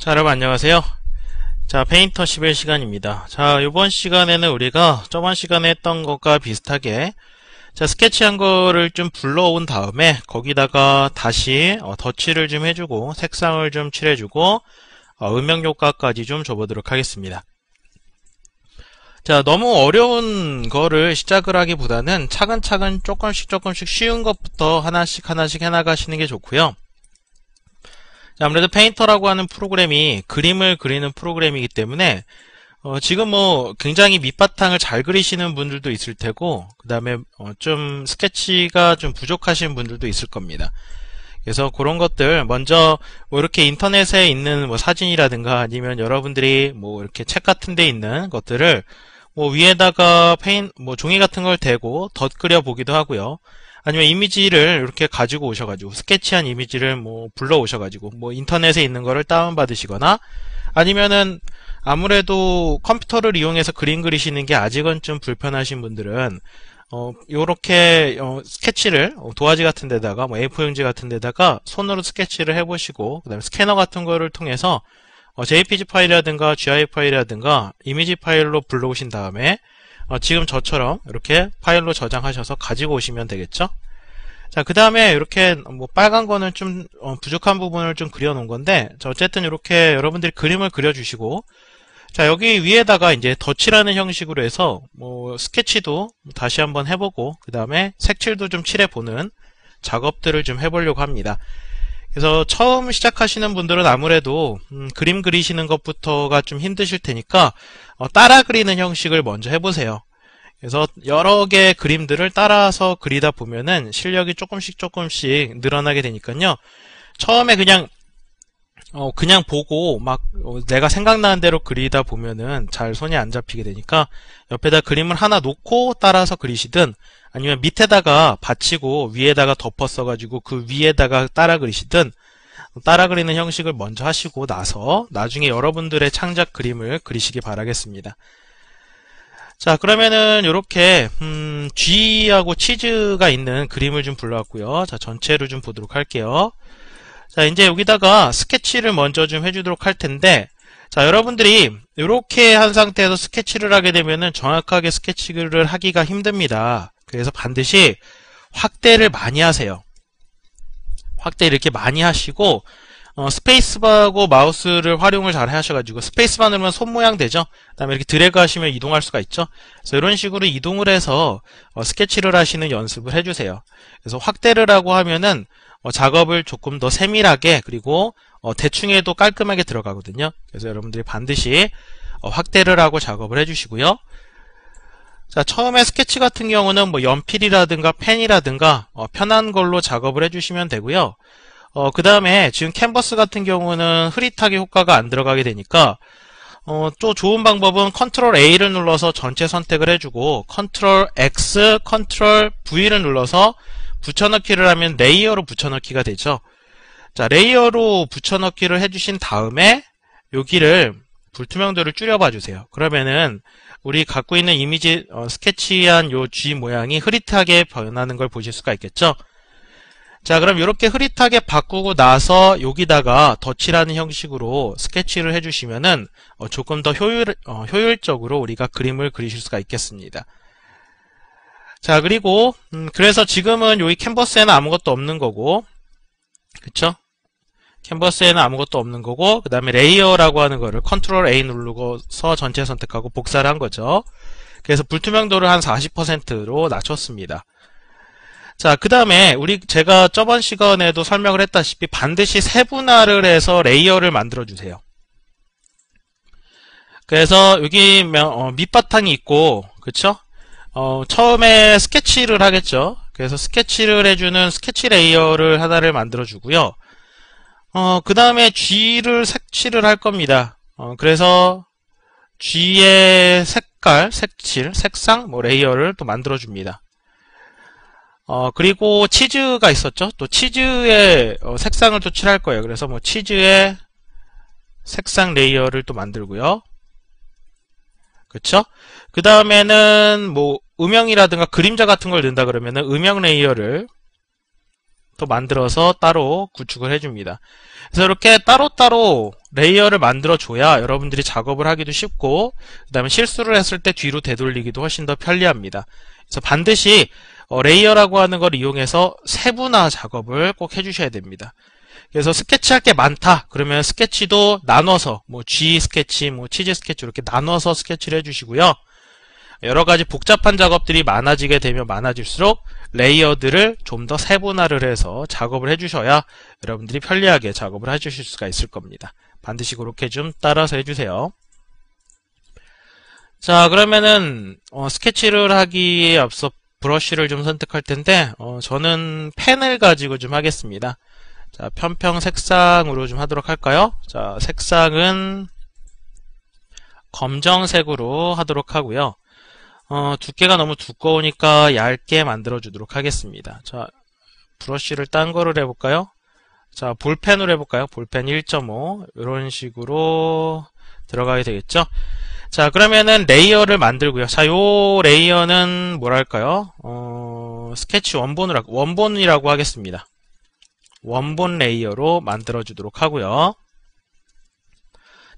자, 여러분 안녕하세요. 자, 페인터 11시간입니다. 자, 이번 시간에는 우리가 저번 시간에 했던 것과 비슷하게 자, 스케치한 거를 좀 불러온 다음에 거기다가 다시 덧칠을 좀 해주고 색상을 좀 칠해주고 음영 효과까지 좀 줘보도록 하겠습니다. 자, 너무 어려운 거를 시작을 하기보다는 차근차근 조금씩 쉬운 것부터 하나씩 해나가시는 게 좋고요. 자, 아무래도 페인터라고 하는 프로그램이 그림을 그리는 프로그램이기 때문에 지금 뭐 굉장히 밑바탕을 잘 그리시는 분들도 있을 테고 그 다음에 좀 스케치가 좀 부족하신 분들도 있을 겁니다. 그래서 그런 것들 먼저 뭐 이렇게 인터넷에 있는 뭐 사진이라든가 아니면 여러분들이 뭐 이렇게 책 같은 데 있는 것들을 뭐 위에다가 뭐 종이 같은 걸 대고 덧 그려 보기도 하고요. 아니면 이미지를 이렇게 가지고 오셔가지고 스케치한 이미지를 뭐 불러 오셔가지고 뭐 인터넷에 있는 거를 다운받으시거나 아니면은 아무래도 컴퓨터를 이용해서 그림 그리시는 게 아직은 좀 불편하신 분들은 요렇게 스케치를 도화지 같은 데다가 뭐 A4 용지 같은 데다가 손으로 스케치를 해보시고 그 다음에 스캐너 같은 거를 통해서 JPG 파일이라든가 GIF 파일이라든가 이미지 파일로 불러오신 다음에 지금 저처럼 이렇게 파일로 저장하셔서 가지고 오시면 되겠죠. 자, 그 다음에 이렇게 뭐 빨간 거는 좀 부족한 부분을 좀 그려 놓은 건데 자, 어쨌든 이렇게 여러분들이 그림을 그려주시고 자, 여기 위에다가 이제 덧칠하는 형식으로 해서 뭐 스케치도 다시 한번 해보고 그 다음에 색칠도 좀 칠해보는 작업들을 좀 해보려고 합니다. 그래서 처음 시작하시는 분들은 아무래도 그림 그리시는 것부터가 좀 힘드실 테니까 따라 그리는 형식을 먼저 해보세요. 그래서 여러 개의 그림들을 따라서 그리다 보면은 실력이 조금씩 늘어나게 되니까요. 처음에 그냥 보고 막 내가 생각나는 대로 그리다 보면은 잘 손이 안 잡히게 되니까 옆에다 그림을 하나 놓고 따라서 그리시든 아니면 밑에다가 받치고 위에다가 덮어 써가지고 그 위에다가 따라 그리시든 따라 그리는 형식을 먼저 하시고 나서 나중에 여러분들의 창작 그림을 그리시기 바라겠습니다. 자, 그러면은 요렇게 G하고 치즈가 있는 그림을 좀 불러왔고요. 자, 전체를 좀 보도록 할게요. 자, 이제 여기다가 스케치를 먼저 좀 해주도록 할 텐데 자, 여러분들이 이렇게 한 상태에서 스케치를 하게 되면은 정확하게 스케치를 하기가 힘듭니다. 그래서 반드시 확대를 많이 하세요. 확대 이렇게 많이 하시고 스페이스바하고 마우스를 활용을 잘 하셔가지고 스페이스바 누르면 손 모양 되죠. 그 다음에 이렇게 드래그 하시면 이동할 수가 있죠. 그래서 이런 식으로 이동을 해서 스케치를 하시는 연습을 해주세요. 그래서 확대를 하고 하면은 작업을 조금 더 세밀하게 그리고 대충 해도 깔끔하게 들어가거든요. 그래서 여러분들이 반드시 확대를 하고 작업을 해주시고요. 자, 처음에 스케치 같은 경우는 뭐 연필이라든가 펜이라든가 편한 걸로 작업을 해주시면 되고요. 그 다음에 지금 캔버스 같은 경우는 흐릿하게 효과가 안 들어가게 되니까 또 좋은 방법은 컨트롤 A를 눌러서 전체 선택을 해주고 컨트롤 X, 컨트롤 V를 눌러서 붙여넣기를 하면 레이어로 붙여넣기가 되죠. 자, 레이어로 붙여넣기를 해주신 다음에 여기를 불투명도를 줄여봐 주세요. 그러면은 우리 갖고 있는 이미지 스케치한 요 G 모양이 흐릿하게 변하는 걸 보실 수가 있겠죠. 자, 그럼 이렇게 흐릿하게 바꾸고 나서 여기다가 덧칠하는 형식으로 스케치를 해주시면은 조금 더 효율적으로 우리가 그림을 그리실 수가 있겠습니다. 자, 그리고 그래서 지금은 여기 캔버스에는 아무것도 없는 거고 그쵸? 캔버스에는 아무것도 없는 거고 그 다음에 레이어라고 하는 거를 컨트롤 A 누르고서 전체 선택하고 복사를 한 거죠. 그래서 불투명도를 한 40%로 낮췄습니다. 자, 그 다음에 제가 저번 시간에도 설명을 했다시피 반드시 세분화를 해서 레이어를 만들어 주세요. 그래서 여기 밑바탕이 있고 그쵸? 처음에 스케치를 하겠죠. 그래서 스케치를 해주는 스케치 레이어를 하나를 만들어 주고요. 그 다음에 G를 색칠을 할 겁니다. 그래서 G의 색깔, 색상, 뭐 레이어를 또 만들어 줍니다. 그리고 치즈가 있었죠. 또 치즈의 색상을 또 칠할 거예요. 그래서 뭐 치즈의 색상 레이어를 또 만들고요. 그쵸? 그 다음에는 뭐 음영이라든가 그림자 같은 걸 넣는다 그러면은 음영 레이어를 또 만들어서 따로 구축을 해줍니다. 그래서 이렇게 따로따로 레이어를 만들어줘야 여러분들이 작업을 하기도 쉽고, 그 다음에 실수를 했을 때 뒤로 되돌리기도 훨씬 더 편리합니다. 그래서 반드시 레이어라고 하는 걸 이용해서 세분화 작업을 꼭 해주셔야 됩니다. 그래서 스케치할 게 많다 그러면 스케치도 나눠서 G 스케치, 치즈 스케치 이렇게 나눠서 스케치를 해주시고요. 여러가지 복잡한 작업들이 많아지게 되면 많아질수록 레이어들을 좀 더 세분화를 해서 작업을 해주셔야 여러분들이 편리하게 작업을 해주실 수가 있을 겁니다. 반드시 그렇게 좀 따라서 해주세요. 자, 그러면은 스케치를 하기에 앞서 브러쉬를 좀 선택할 텐데 저는 펜을 가지고 좀 하겠습니다. 자, 편평 색상으로 좀 하도록 할까요? 자, 색상은 검정색으로 하도록 하고요. 두께가 너무 두꺼우니까 얇게 만들어 주도록 하겠습니다. 자, 브러쉬를 딴 거를 해볼까요? 자, 볼펜으로 해볼까요? 볼펜 1.5 이런 식으로 들어가게 되겠죠? 자, 그러면은 레이어를 만들고요. 자, 요 레이어는 뭐랄까요? 스케치 원본이라고 하겠습니다. 원본 레이어로 만들어 주도록 하고요.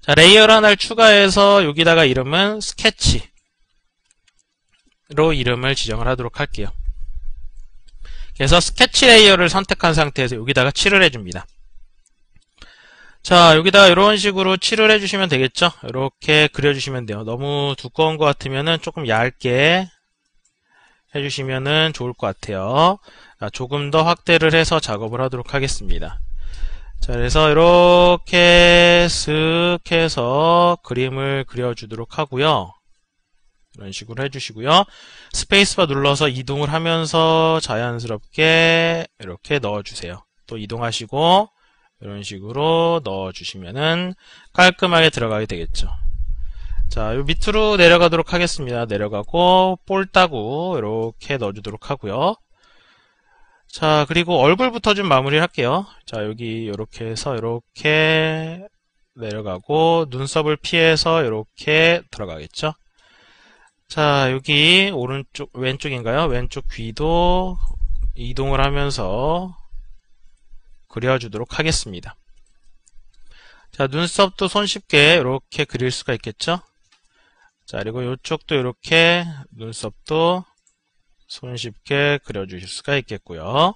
자, 레이어를 하나를 추가해서 여기다가 이름은 스케치로 이름을 지정을 하도록 할게요. 그래서 스케치 레이어를 선택한 상태에서 여기다가 칠을 해줍니다. 자, 여기다가 이런 식으로 칠을 해주시면 되겠죠? 이렇게 그려주시면 돼요. 너무 두꺼운 것 같으면은 조금 얇게 해주시면은 좋을 것 같아요. 자, 조금 더 확대를 해서 작업을 하도록 하겠습니다. 자, 그래서 이렇게 쓱 해서 그림을 그려주도록 하고요. 이런 식으로 해주시고요. 스페이스바 눌러서 이동을 하면서 자연스럽게 이렇게 넣어주세요. 또 이동하시고 이런 식으로 넣어주시면은 깔끔하게 들어가게 되겠죠. 자, 요 밑으로 내려가도록 하겠습니다. 내려가고 볼 따고 이렇게 넣어주도록 하고요. 자, 그리고 얼굴부터 좀 마무리를 할게요. 자, 여기 이렇게 해서 이렇게 내려가고 눈썹을 피해서 이렇게 들어가겠죠. 자, 여기 오른쪽 왼쪽인가요? 왼쪽 귀도 이동을 하면서 그려주도록 하겠습니다. 자, 눈썹도 손쉽게 이렇게 그릴 수가 있겠죠. 자, 그리고 이쪽도 이렇게 눈썹도 손쉽게 그려주실 수가 있겠고요.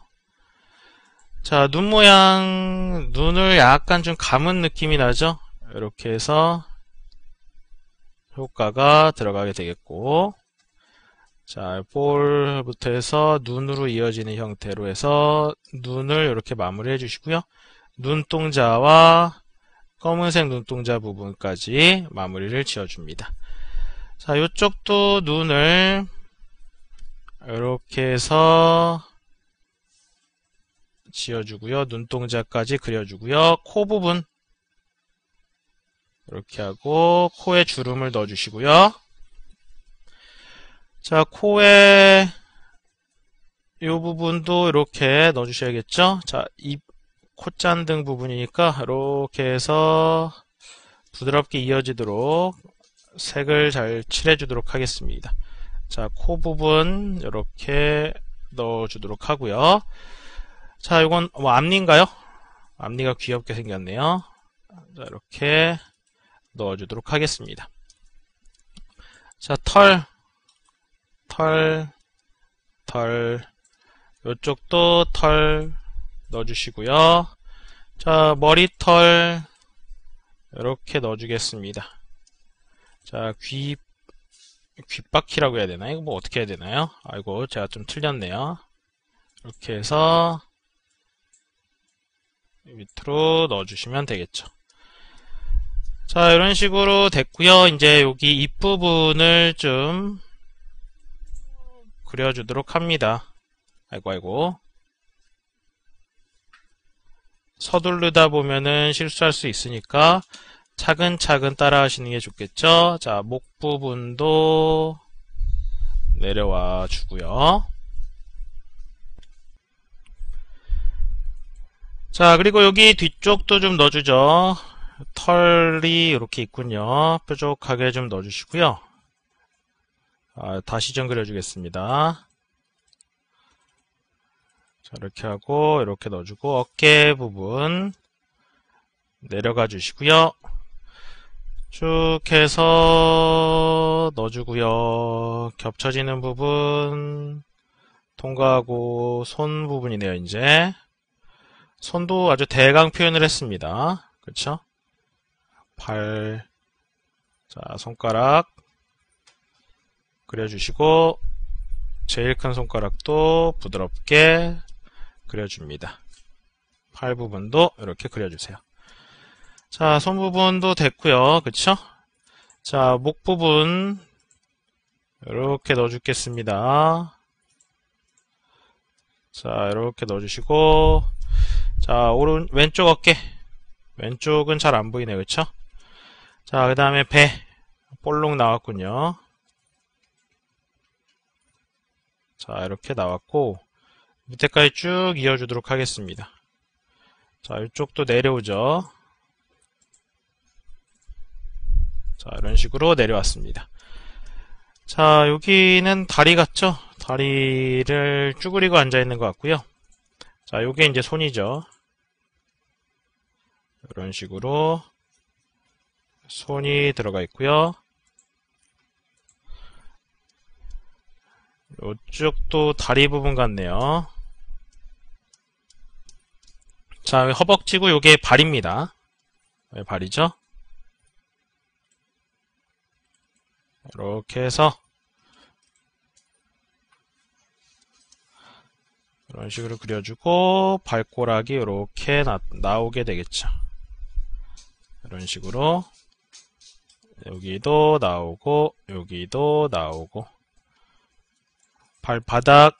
자, 눈 모양, 눈을 약간 좀 감은 느낌이 나죠? 이렇게 해서 효과가 들어가게 되겠고, 자, 볼부터 해서 눈으로 이어지는 형태로 해서 눈을 이렇게 마무리해 주시고요. 눈동자와 검은색 눈동자 부분까지 마무리를 지어줍니다. 자, 이쪽도 눈을 이렇게 해서 지어주고요. 눈동자까지 그려주고요. 코 부분 이렇게 하고 코에 주름을 넣어주시고요. 자, 코에 이 부분도 이렇게 넣어주셔야겠죠. 자, 입 콧잔등 부분이니까 이렇게 해서 부드럽게 이어지도록 색을 잘 칠해주도록 하겠습니다. 자, 코 부분 이렇게 넣어주도록 하고요. 자, 이건 앞니인가요? 앞니가 귀엽게 생겼네요. 자, 이렇게 넣어주도록 하겠습니다. 자, 털, 이쪽도 털 넣어주시고요. 자, 머리털 이렇게 넣어주겠습니다. 자, 귓바퀴라고 해야 되나요? 이거 뭐 어떻게 해야 되나요? 아이고, 제가 좀 틀렸네요. 이렇게 해서 밑으로 넣어주시면 되겠죠. 자, 이런 식으로 됐고요. 이제 여기 입부분을 좀 그려주도록 합니다. 아이고. 서두르다 보면은 실수할 수 있으니까 차근차근 따라 하시는 게 좋겠죠. 자, 목 부분도 내려와 주고요. 자, 그리고 여기 뒤쪽도 좀 넣어주죠. 털이 이렇게 있군요. 뾰족하게 좀 넣어주시고요. 다시 좀 그려주겠습니다. 자, 이렇게 하고 이렇게 넣어주고 어깨 부분 내려가 주시고요. 쭉 해서 넣어주고요. 겹쳐지는 부분 통과하고 손 부분이네요. 이제 손도 아주 대강 표현을 했습니다. 그렇죠? 발, 자, 손가락 그려주시고 제일 큰 손가락도 부드럽게 그려줍니다. 팔 부분도 이렇게 그려주세요. 자, 손 부분도 됐고요. 그쵸? 자, 목 부분 이렇게 넣어주겠습니다. 자, 이렇게 넣어주시고 자, 왼쪽 어깨 왼쪽은 잘 안 보이네요. 그쵸? 자, 그 다음에 배 볼록 나왔군요. 자, 이렇게 나왔고 밑에까지 쭉 이어주도록 하겠습니다. 자, 이쪽도 내려오죠. 자, 이런 식으로 내려왔습니다. 자, 여기는 다리 같죠? 다리를 쭈그리고 앉아있는 것 같고요. 자, 요게 이제 손이죠. 이런 식으로 손이 들어가 있고요. 이쪽도 다리 부분 같네요. 자, 허벅지고 요게 발입니다. 네, 발이죠? 이렇게 해서 이런 식으로 그려주고 발꼬락이 이렇게 나오게 되겠죠. 이런 식으로 여기도 나오고 여기도 나오고 발바닥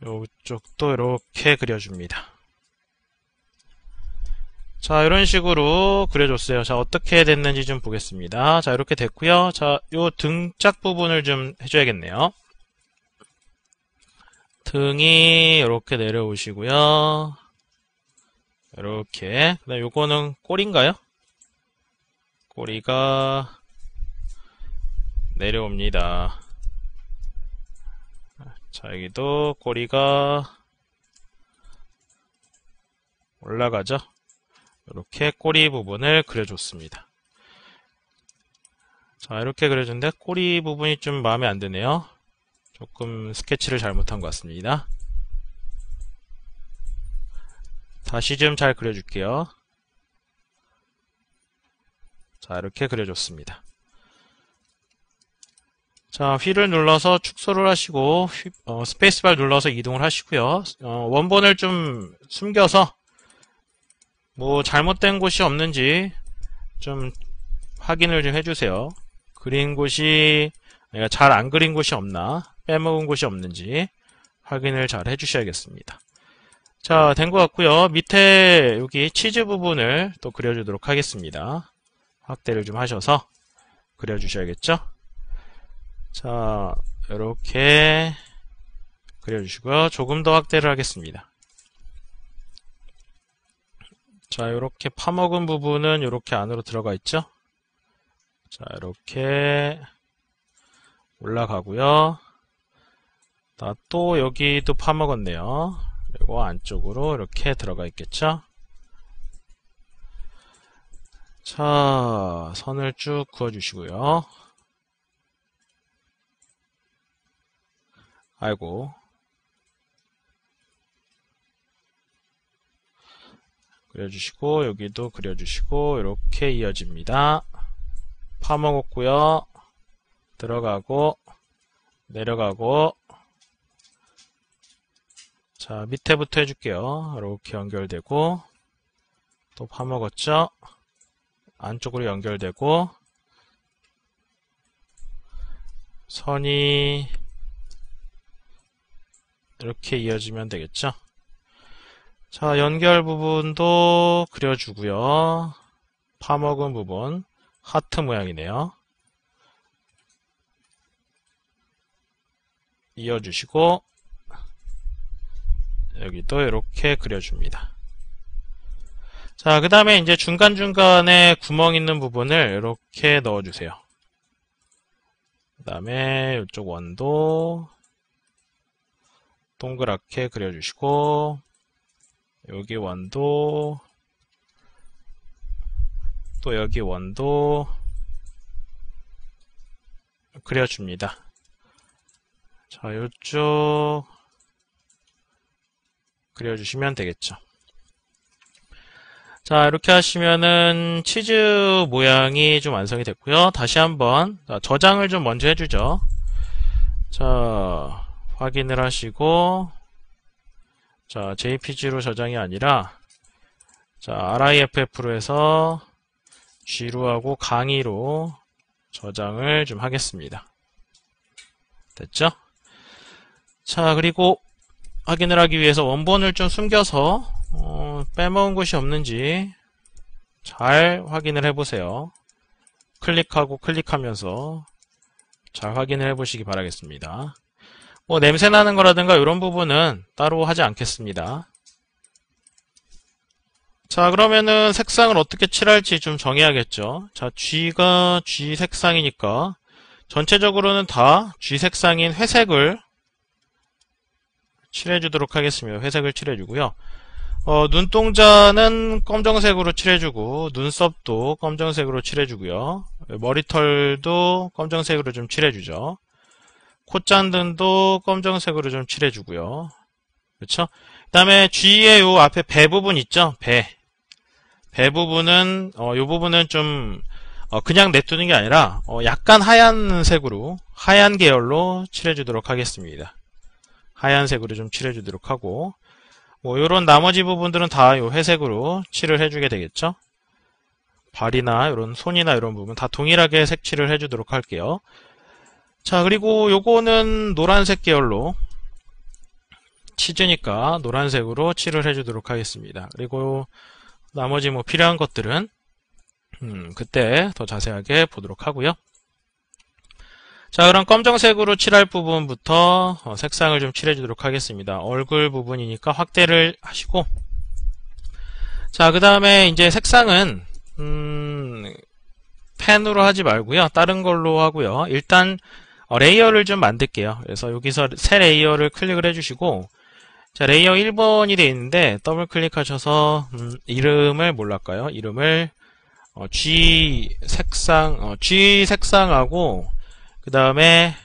이쪽도 이렇게 그려줍니다. 자, 이런 식으로 그려줬어요. 자, 어떻게 됐는지 좀 보겠습니다. 자, 이렇게 됐고요. 자, 요 등짝 부분을 좀 해줘야겠네요. 등이 이렇게 내려오시고요. 이렇게. 그다음 요거는 꼬리인가요? 꼬리가 내려옵니다. 자, 여기도 꼬리가 올라가죠. 이렇게 꼬리 부분을 그려줬습니다. 자, 이렇게 그려줬는데 꼬리 부분이 좀 마음에 안 드네요. 조금 스케치를 잘못한 것 같습니다. 다시 좀 잘 그려줄게요. 자, 이렇게 그려줬습니다. 자, 휠을 눌러서 축소를 하시고 스페이스바를 눌러서 이동을 하시고요. 원본을 좀 숨겨서 뭐 잘못된 곳이 없는지 좀 확인을 좀 해주세요. 그린 곳이 내가 잘 안 그린 곳이 없나, 빼먹은 곳이 없는지 확인을 잘 해주셔야겠습니다. 자, 된 것 같고요. 밑에 여기 치즈 부분을 또 그려주도록 하겠습니다. 확대를 좀 하셔서 그려주셔야겠죠. 자, 이렇게 그려주시고요. 조금 더 확대를 하겠습니다. 자, 이렇게 파먹은 부분은 이렇게 안으로 들어가 있죠. 자, 이렇게 올라가고요. 또 여기도 파먹었네요. 그리고 안쪽으로 이렇게 들어가 있겠죠. 자, 선을 쭉 그어주시고요. 아이고. 그려주시고 여기도 그려주시고 이렇게 이어집니다. 파먹었고요. 들어가고 내려가고 자, 밑에부터 해줄게요. 이렇게 연결되고 또 파먹었죠. 안쪽으로 연결되고 선이 이렇게 이어지면 되겠죠. 자, 연결 부분도 그려주고요. 파먹은 부분 하트 모양이네요. 이어주시고 여기도 이렇게 그려줍니다. 자, 그 다음에 이제 중간중간에 구멍 있는 부분을 이렇게 넣어주세요. 그 다음에 이쪽 원도 동그랗게 그려주시고, 여기 원도, 또 여기 원도 그려줍니다. 자, 요쪽 그려주시면 되겠죠. 자, 이렇게 하시면은 치즈 모양이 좀 완성이 됐고요. 다시 한번 저장을 좀 먼저 해주죠. 자, 확인을 하시고, 자, JPG로 저장이 아니라, 자, RIFF로 해서 G로 하고 강의로 저장을 좀 하겠습니다. 됐죠? 자, 그리고 확인을 하기 위해서 원본을 좀 숨겨서 빼먹은 곳이 없는지 잘 확인을 해보세요. 클릭하고 클릭하면서 잘 확인을 해보시기 바라겠습니다. 뭐 냄새 나는 거라든가 이런 부분은 따로 하지 않겠습니다. 자, 그러면은 색상을 어떻게 칠할지 좀 정해야겠죠. 자, G가 G 색상이니까 전체적으로는 다 G 색상인 회색을 칠해주도록 하겠습니다. 회색을 칠해주고요. 눈동자는 검정색으로 칠해주고, 눈썹도 검정색으로 칠해주고요. 머리털도 검정색으로 좀 칠해주죠. 콧잔등도 검정색으로 좀 칠해주고요. 그렇죠? 그 다음에 G의 요 앞에 배 부분 있죠? 배 부분은, 요 부분은 좀, 그냥 냅두는 게 아니라, 약간 하얀색으로, 하얀 계열로 칠해주도록 하겠습니다. 하얀색으로 좀 칠해주도록 하고, 뭐, 요런 나머지 부분들은 다 요 회색으로 칠을 해주게 되겠죠? 발이나, 요런 손이나 이런 부분 다 동일하게 색칠을 해주도록 할게요. 자, 그리고 요거는 노란색 계열로, 치즈니까 노란색으로 칠을 해주도록 하겠습니다. 그리고 나머지 뭐 필요한 것들은, 그때 더 자세하게 보도록 하고요. 자, 그럼 검정색으로 칠할 부분부터 색상을 좀 칠해주도록 하겠습니다. 얼굴 부분이니까 확대를 하시고, 자, 그 다음에 이제 색상은 펜으로 하지 말고요. 다른 걸로 하고요. 일단 레이어를 좀 만들게요. 그래서 여기서 새 레이어를 클릭을 해주시고, 자, 레이어 1번이 되어 있는데 더블 클릭하셔서 이름을 뭘로 할까요? 이름을 G 색상하고 그 다음에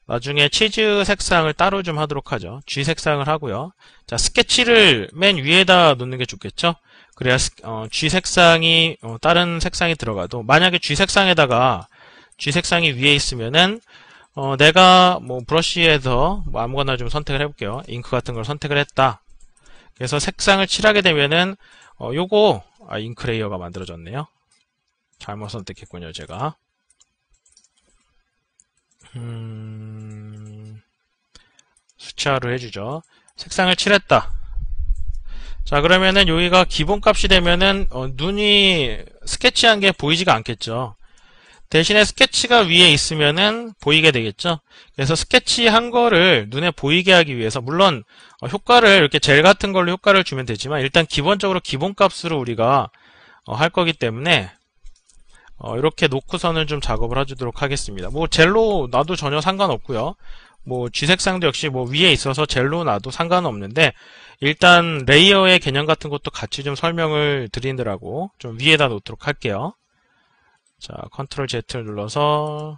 나중에 치즈 색상을 따로 좀 하도록 하죠. G 색상을 하고요. 자, 스케치를 맨 위에다 놓는 게 좋겠죠? 그래야 G 색상이 다른 색상이 들어가도, 만약에 G 색상에다가 G 색상이 위에 있으면은 내가 뭐 브러쉬에서 뭐 아무거나 좀 선택을 해볼게요. 잉크 같은 걸 선택을 했다. 그래서 색상을 칠하게 되면은 요거 잉크 레이어가 만들어졌네요. 잘못 선택했군요, 제가. 수치화로 해주죠. 색상을 칠했다. 자, 그러면은 여기가 기본값이 되면은 눈이 스케치한 게 보이지가 않겠죠. 대신에 스케치가 위에 있으면은 보이게 되겠죠. 그래서 스케치한 거를 눈에 보이게 하기 위해서, 물론 효과를 이렇게 젤 같은 걸로 효과를 주면 되지만 일단 기본적으로 기본값으로 우리가 할 거기 때문에 이렇게 놓고서는 좀 작업을 해주도록 하겠습니다. 뭐 젤로 놔도 전혀 상관없고요. 뭐 G 색상도 역시 뭐 위에 있어서 젤로 놔도 상관은 없는데, 일단 레이어의 개념 같은 것도 같이 좀 설명을 드리느라고 좀 위에다 놓도록 할게요. 자, 컨트롤 Z를 눌러서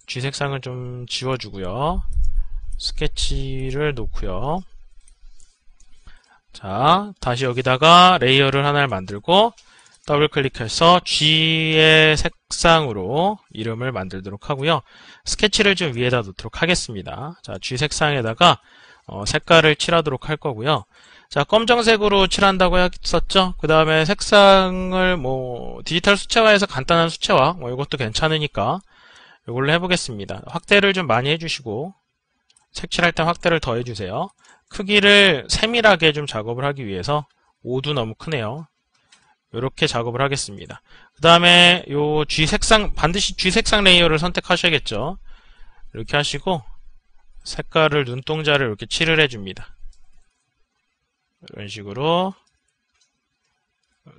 G 색상을 좀 지워주고요. 스케치를 놓고요. 자, 다시 여기다가 레이어를 하나를 만들고 더블 클릭해서 G의 색상으로 이름을 만들도록 하고요. 스케치를 좀 위에다 놓도록 하겠습니다. 자, G 색상에다가 색깔을 칠하도록 할 거고요. 자, 검정색으로 칠한다고 했었죠? 그 다음에 색상을 뭐 디지털 수채화에서 간단한 수채화 뭐 이것도 괜찮으니까 이걸로 해보겠습니다. 확대를 좀 많이 해주시고, 색칠할 때 확대를 더 해주세요. 크기를 세밀하게 좀 작업을 하기 위해서 5도 너무 크네요. 이렇게 작업을 하겠습니다. 그 다음에 요 G 색상, 반드시 G 색상 레이어를 선택하셔야겠죠. 이렇게 하시고 색깔을, 눈동자를 이렇게 칠을 해줍니다. 이런 식으로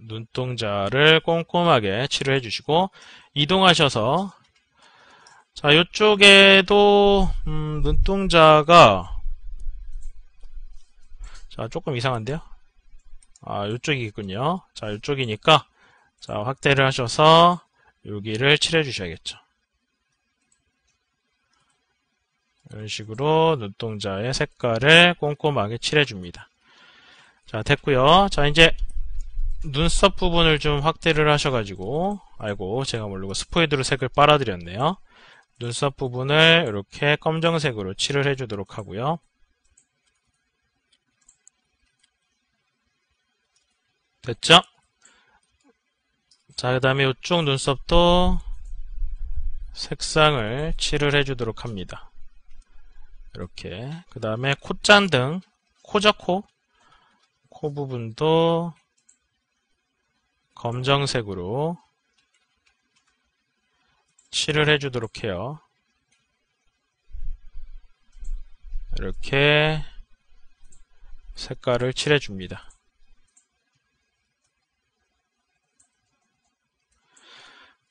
눈동자를 꼼꼼하게 칠을 해주시고, 이동하셔서, 자, 이쪽에도 눈동자가 자, 조금 이상한데요? 아, 이쪽이겠군요. 자, 이쪽이니까, 자, 확대를 하셔서, 여기를 칠해 주셔야겠죠. 이런 식으로 눈동자의 색깔을 꼼꼼하게 칠해 줍니다. 자, 됐고요. 자, 이제, 눈썹 부분을 좀 확대를 하셔가지고, 아이고, 제가 모르고 스포이드로 색을 빨아들였네요. 눈썹 부분을 이렇게 검정색으로 칠을 해주도록 하고요. 됐죠? 자, 그 다음에 이쪽 눈썹도 색상을 칠을 해주도록 합니다. 이렇게. 그 다음에 콧잔등, 코죠, 코. 코 부분도 검정색으로 칠을 해주도록 해요. 이렇게 색깔을 칠해줍니다.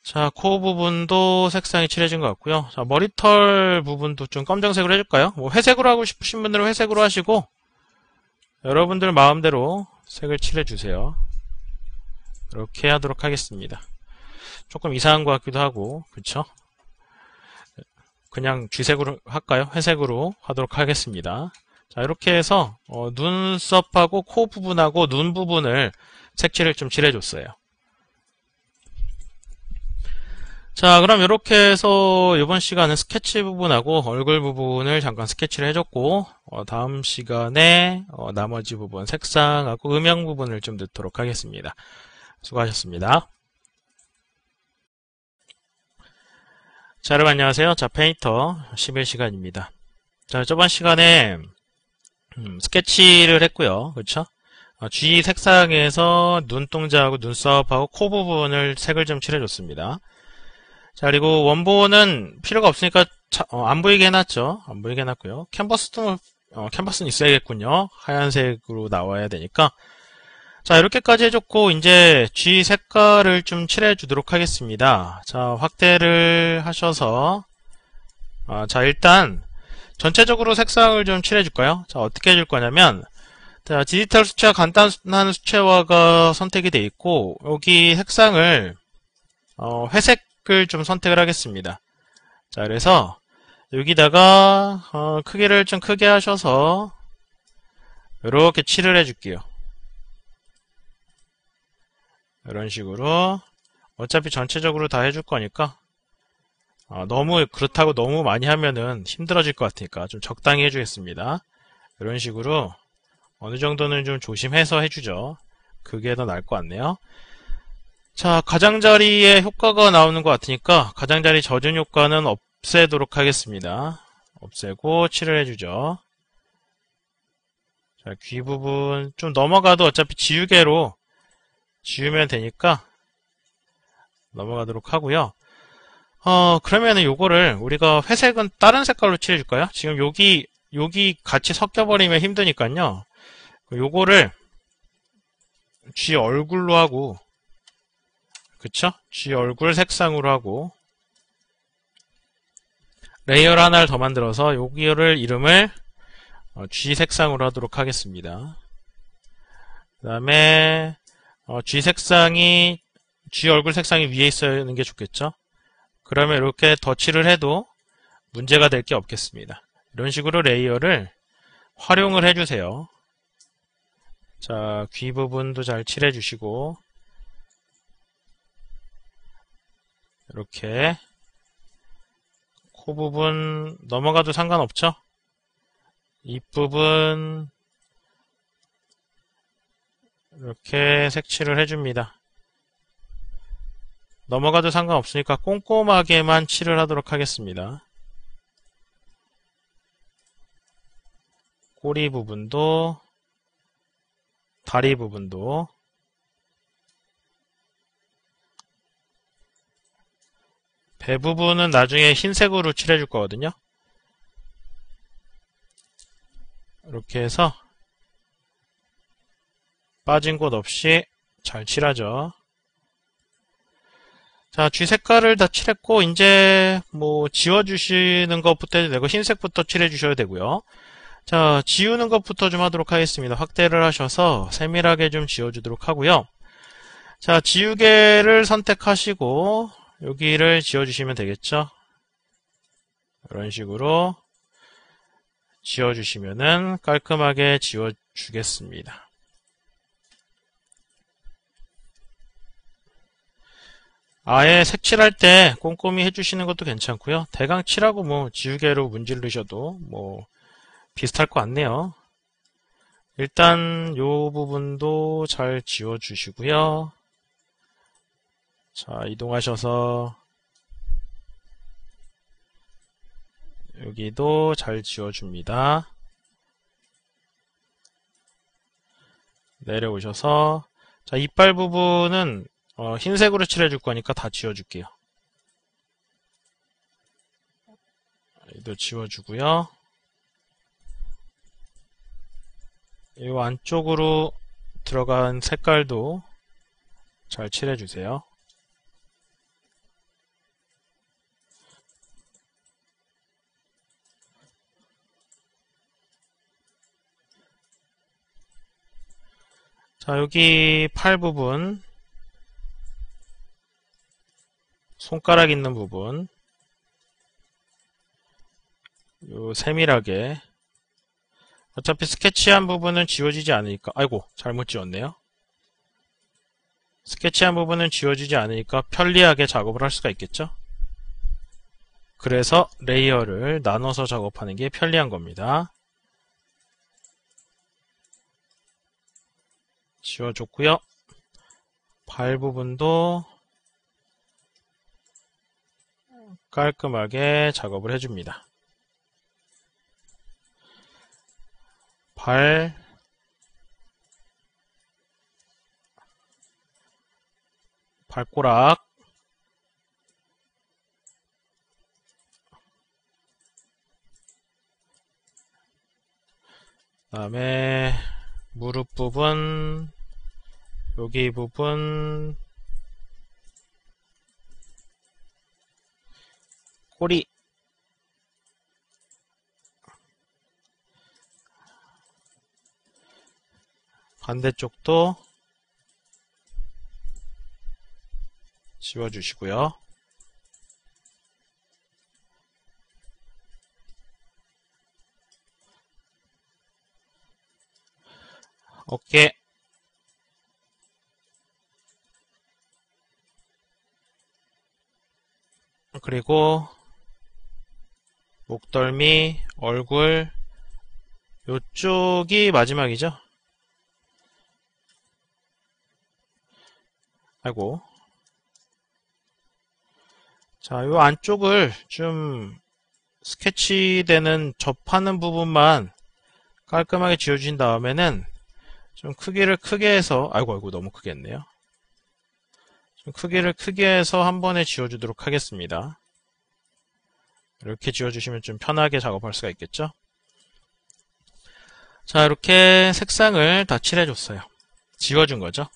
자, 코 부분도 색상이 칠해진 것 같고요. 자, 머리털 부분도 좀 검정색으로 해줄까요? 뭐 회색으로 하고 싶으신 분들은 회색으로 하시고 여러분들 마음대로 색을 칠해주세요. 이렇게 하도록 하겠습니다. 조금 이상한 것 같기도 하고, 그쵸? 그냥 쥐색으로 할까요? 회색으로 하도록 하겠습니다. 자, 이렇게 해서 눈썹하고 코 부분하고 눈 부분을 색칠을 좀 칠해줬어요. 자, 그럼 이렇게 해서 이번 시간은 스케치 부분하고 얼굴 부분을 잠깐 스케치를 해줬고, 다음 시간에 나머지 부분, 색상하고 음영 부분을 좀 넣도록 하겠습니다. 수고하셨습니다. 자, 여러분 안녕하세요. 자, 페인터 11시간입니다. 자, 저번 시간에 스케치를 했고요. 그렇죠? G 색상에서 눈동자하고 눈썹하고 코 부분을 색을 좀 칠해줬습니다. 자, 그리고 원본은 필요가 없으니까 안 보이게 해놨죠. 안 보이게 해놨고요. 캔버스는 있어야겠군요. 하얀색으로 나와야 되니까. 자, 이렇게까지 해줬고 이제 G 색깔을 좀 칠해주도록 하겠습니다. 자, 확대를 하셔서 자, 일단 전체적으로 색상을 좀 칠해줄까요? 자, 어떻게 해줄 거냐면 자, 디지털 수채화, 간단한 수채화가 선택이 되어 있고 여기 색상을 회색을 좀 선택을 하겠습니다. 자, 그래서 여기다가 크기를 좀 크게 하셔서 이렇게 칠을 해줄게요. 이런 식으로 어차피 전체적으로 다 해줄 거니까 너무 그렇다고 너무 많이 하면은 힘들어질 것 같으니까 좀 적당히 해주겠습니다. 이런 식으로 어느 정도는 좀 조심해서 해주죠. 그게 더 나을 것 같네요. 자, 가장자리에 효과가 나오는 것 같으니까 가장자리 젖은 효과는 없애도록 하겠습니다. 없애고 칠을 해주죠. 자, 귀 부분 좀 넘어가도 어차피 지우개로 지우면 되니까 넘어가도록 하고요. 그러면은 요거를 우리가 회색은 다른 색깔로 칠해줄까요? 지금 여기 같이 섞여버리면 힘드니까요. 요거를 G 얼굴로 하고, 그쵸? G 얼굴 색상으로 하고, 레이어를 하나를 더 만들어서 여기를 이름을 G 색상으로 하도록 하겠습니다. 그 다음에 G 얼굴 색상이 위에 있는 게 좋겠죠? 그러면 이렇게 덧칠을 해도 문제가 될 게 없겠습니다. 이런 식으로 레이어를 활용을 해주세요. 자, 귀 부분도 잘 칠해주시고, 이렇게, 코 부분 넘어가도 상관없죠? 입 부분, 이렇게 색칠을 해줍니다. 넘어가도 상관없으니까 꼼꼼하게만 칠을 하도록 하겠습니다. 꼬리 부분도, 다리 부분도, 배 부분은 나중에 흰색으로 칠해줄 거거든요. 이렇게 해서 빠진 곳 없이 잘 칠하죠. 자, G 색깔을 다 칠했고 이제 뭐 지워주시는 것부터 해도 되고 흰색부터 칠해주셔도 되고요. 자, 지우는 것부터 좀 하도록 하겠습니다. 확대를 하셔서 세밀하게 좀 지워주도록 하고요. 자, 지우개를 선택하시고 여기를 지워주시면 되겠죠. 이런 식으로 지워주시면은 깔끔하게 지워주겠습니다. 아예 색칠할 때 꼼꼼히 해주시는 것도 괜찮고요. 대강 칠하고 뭐 지우개로 문지르셔도 뭐 비슷할 것 같네요. 일단 요 부분도 잘 지워주시고요. 자, 이동하셔서 여기도 잘 지워줍니다. 내려오셔서 자, 이빨 부분은 흰색으로 칠해줄 거니까 다 지워줄게요. 이도 지워주고요. 이 안쪽으로 들어간 색깔도 잘 칠해주세요. 자, 여기 팔 부분, 손가락 있는 부분, 요 세밀하게. 어차피 스케치한 부분은 지워지지 않으니까, 아이고, 잘못 지웠네요. 스케치한 부분은 지워지지 않으니까 편리하게 작업을 할 수가 있겠죠? 그래서 레이어를 나눠서 작업하는 게 편리한 겁니다. 지워줬고요. 발 부분도 깔끔하게 작업을 해줍니다. 발꼬락, 그 다음에 무릎 부분, 여기 부분, 꼬리, 반대쪽도 지워주시고요. 어깨, 그리고 목덜미, 얼굴, 요쪽이 마지막이죠. 아이고. 자, 요 안쪽을 좀 스케치되는 접하는 부분만 깔끔하게 지워주신 다음에는 좀 크기를 크게 해서, 아이고, 너무 크게 했네요. 좀 크기를 크게 해서 한 번에 지워주도록 하겠습니다. 이렇게 지워주시면 좀 편하게 작업할 수가 있겠죠? 자, 이렇게 색상을 다 칠해줬어요. 지워준 거죠.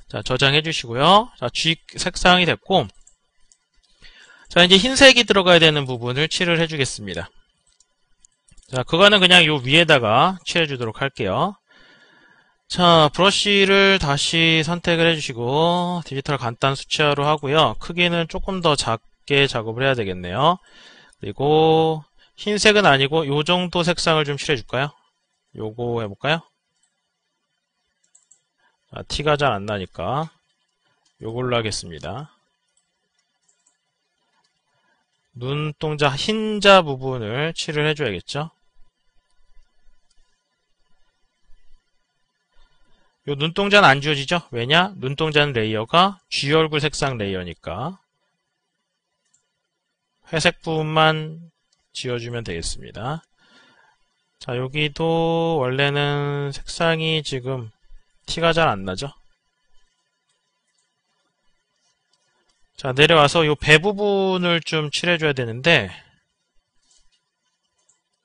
자, 저장해 주시고요. 자, G 색상이 됐고, 자, 이제 흰색이 들어가야 되는 부분을 칠을 해주겠습니다. 자, 그거는 그냥 요 위에다가 칠해주도록 할게요. 자, 브러쉬를 다시 선택을 해주시고, 디지털 간단 수치화로 하고요. 크기는 조금 더 작게 작업을 해야 되겠네요. 그리고 흰색은 아니고 요 정도 색상을 좀 칠해줄까요? 요거 해볼까요? 자, 티가 잘 안 나니까 요걸로 하겠습니다. 눈동자 흰자 부분을 칠을 해줘야겠죠? 요 눈동자는 안 지워지죠? 왜냐? 눈동자는 레이어가 G얼굴 색상 레이어니까 회색 부분만 지워주면 되겠습니다. 자, 여기도 원래는 색상이 지금 티가 잘 안 나죠? 자, 내려와서 요 배 부분을 좀 칠해줘야 되는데,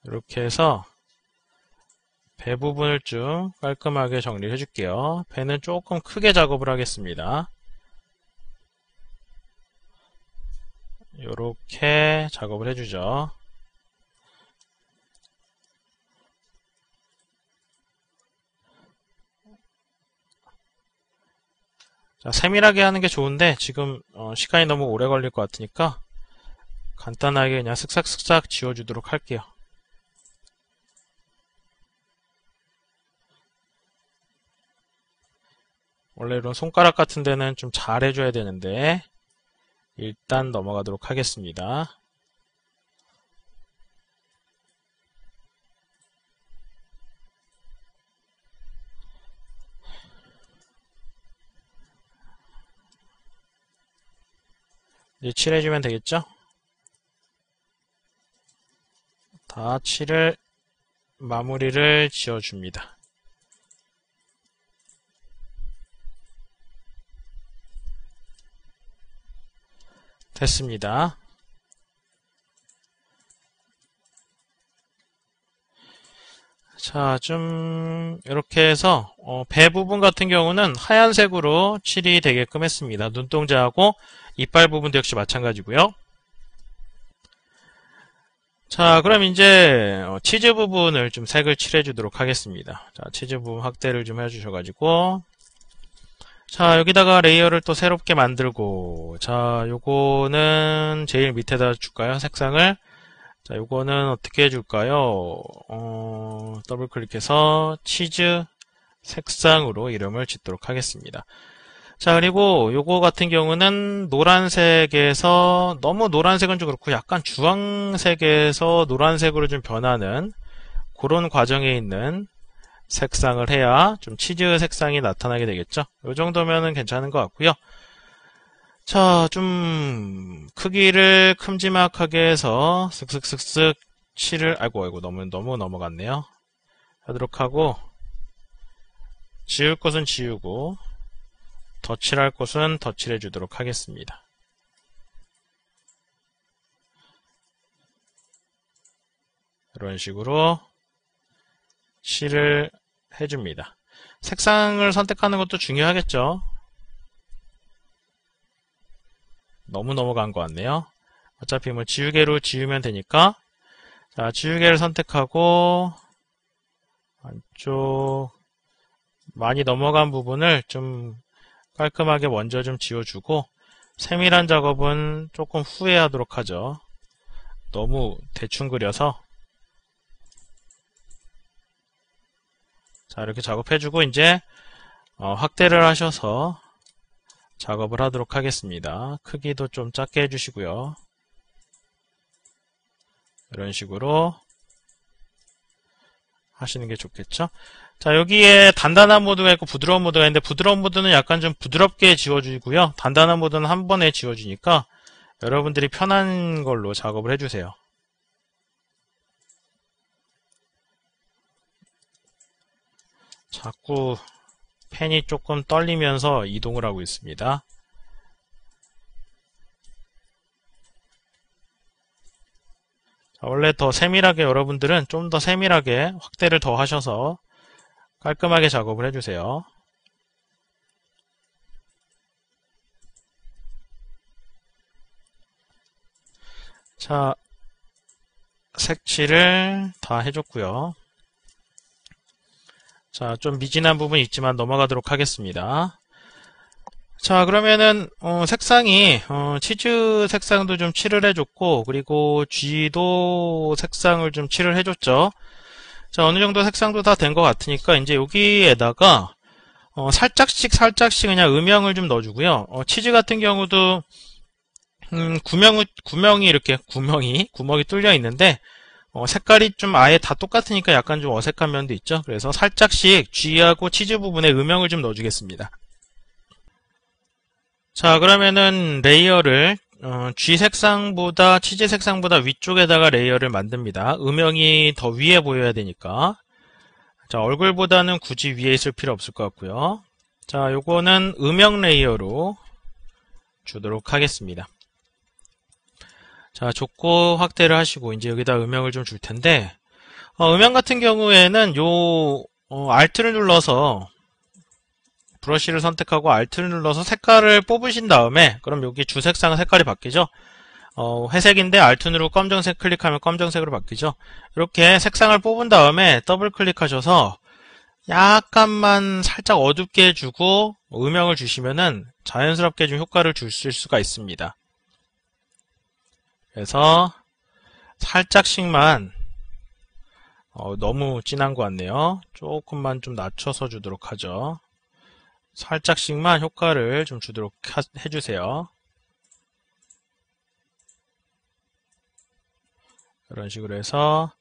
이렇게 해서 배 부분을 좀 깔끔하게 정리를 해줄게요. 배는 조금 크게 작업을 하겠습니다. 이렇게 작업을 해주죠. 자, 세밀하게 하는 게 좋은데 지금 시간이 너무 오래 걸릴 것 같으니까 간단하게 그냥 슥싹슥싹 지워주도록 할게요. 원래 이런 손가락 같은 데는 좀 잘 해줘야 되는데 일단 넘어가도록 하겠습니다. 이제 칠해주면 되겠죠? 다 칠을 마무리를 지어줍니다. 됐습니다. 자, 좀 이렇게 해서 배 부분 같은 경우는 하얀색으로 칠이 되게끔 했습니다. 눈동자하고 이빨 부분도 역시 마찬가지고요. 자, 그럼 이제 치즈 부분을 좀 색을 칠해 주도록 하겠습니다. 자, 치즈 부분 확대를 좀 해주셔가지고 자, 여기다가 레이어를 또 새롭게 만들고 자, 요거는 제일 밑에다 줄까요? 색상을. 자, 요거는 어떻게 해줄까요? 더블 클릭해서 치즈 색상으로 이름을 짓도록 하겠습니다. 자, 그리고 요거 같은 경우는 노란색에서 너무 노란색은 좀 그렇고 약간 주황색에서 노란색으로 좀 변하는 그런 과정에 있는 색상을 해야 좀 치즈 색상이 나타나게 되겠죠. 요 정도면은 괜찮은 것 같고요. 자, 좀 크기를 큼지막하게 해서 쓱쓱쓱쓱 칠을 아이고 너무 넘어갔네요. 하도록 하고 지울 것은 지우고 덧칠할 곳은 덧칠해 주도록 하겠습니다. 이런 식으로 칠을 해줍니다. 색상을 선택하는 것도 중요하겠죠. 너무 넘어간 것 같네요. 어차피 뭐 지우개로 지우면 되니까 자, 지우개를 선택하고 안쪽 많이 넘어간 부분을 좀 깔끔하게 먼저 좀 지워주고 세밀한 작업은 조금 후에 하도록 하죠. 너무 대충 그려서 자, 이렇게 작업해주고 이제 확대를 하셔서 작업을 하도록 하겠습니다. 크기도 좀 작게 해주시고요. 이런 식으로 하시는 게 좋겠죠. 자, 여기에 단단한 모드가 있고 부드러운 모드가 있는데 부드러운 모드는 약간 좀 부드럽게 지워주고요. 단단한 모드는 한 번에 지워주니까 여러분들이 편한 걸로 작업을 해주세요. 자꾸 펜이 조금 떨리면서 이동을 하고 있습니다. 자, 원래 더 세밀하게 여러분들은 좀 더 세밀하게 확대를 더 하셔서 깔끔하게 작업을 해주세요. 자, 색칠을 다 해줬고요. 자, 좀 미진한 부분이 있지만 넘어가도록 하겠습니다. 자, 그러면은 색상이 치즈 색상도 좀 칠을 해줬고 그리고 G도 색상을 좀 칠을 해줬죠. 자, 어느 정도 색상도 다 된 것 같으니까 이제 여기에다가 살짝씩 그냥 음영을 좀 넣어주고요. 치즈 같은 경우도 구멍이 이렇게 구멍이 뚫려 있는데 색깔이 좀 아예 다 똑같으니까 약간 좀 어색한 면도 있죠. 그래서 살짝씩 G하고 치즈 부분에 음영을 좀 넣어주겠습니다. 자, 그러면은 레이어를 G 색상보다 치즈 색상보다 위쪽에다가 레이어를 만듭니다. 음영이 더 위에 보여야 되니까. 자, 얼굴보다는 굳이 위에 있을 필요 없을 것 같고요. 자, 요거는 음영 레이어로 주도록 하겠습니다. 자, 좁고 확대를 하시고 이제 여기다 음영을 좀 줄 텐데 음영 같은 경우에는 요 Alt를 눌러서 브러쉬를 선택하고 Alt를 눌러서 색깔을 뽑으신 다음에 그럼 여기 주색상 색깔이 바뀌죠. 회색인데 Alt 누르고 검정색 클릭하면 검정색으로 바뀌죠. 이렇게 색상을 뽑은 다음에 더블 클릭하셔서 약간만 살짝 어둡게 해주고 음영을 주시면은 자연스럽게 좀 효과를 줄 수가 있습니다. 그래서 살짝씩만 너무 진한 것 같네요. 조금만 좀 낮춰서 주도록 하죠. 살짝씩만 효과를 좀 주도록 해주세요. 이런 식으로 해서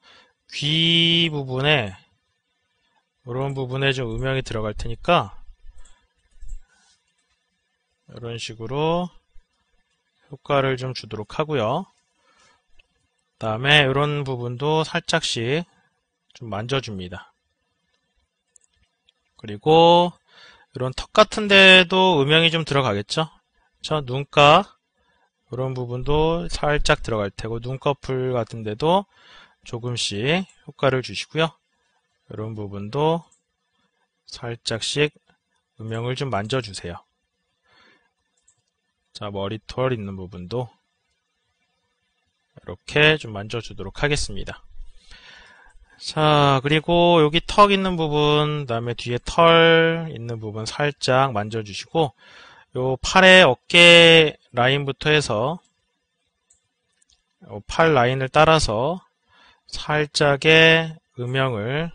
귀 부분에 이런 부분에 좀 음영이 들어갈 테니까 이런 식으로 효과를 좀 주도록 하고요. 그 다음에 이런 부분도 살짝씩 좀 만져줍니다. 그리고 이런 턱 같은 데도 음영이 좀 들어가겠죠? 저 눈가 이런 부분도 살짝 들어갈 테고 눈꺼풀 같은 데도 조금씩 효과를 주시고요. 이런 부분도 살짝씩 음영을 좀 만져주세요. 자, 머리털 있는 부분도 이렇게 좀 만져주도록 하겠습니다. 자, 그리고 여기 턱 있는 부분, 그 다음에 뒤에 털 있는 부분 살짝 만져주시고 요 팔의 어깨 라인부터 해서 팔 라인을 따라서 살짝의 음영을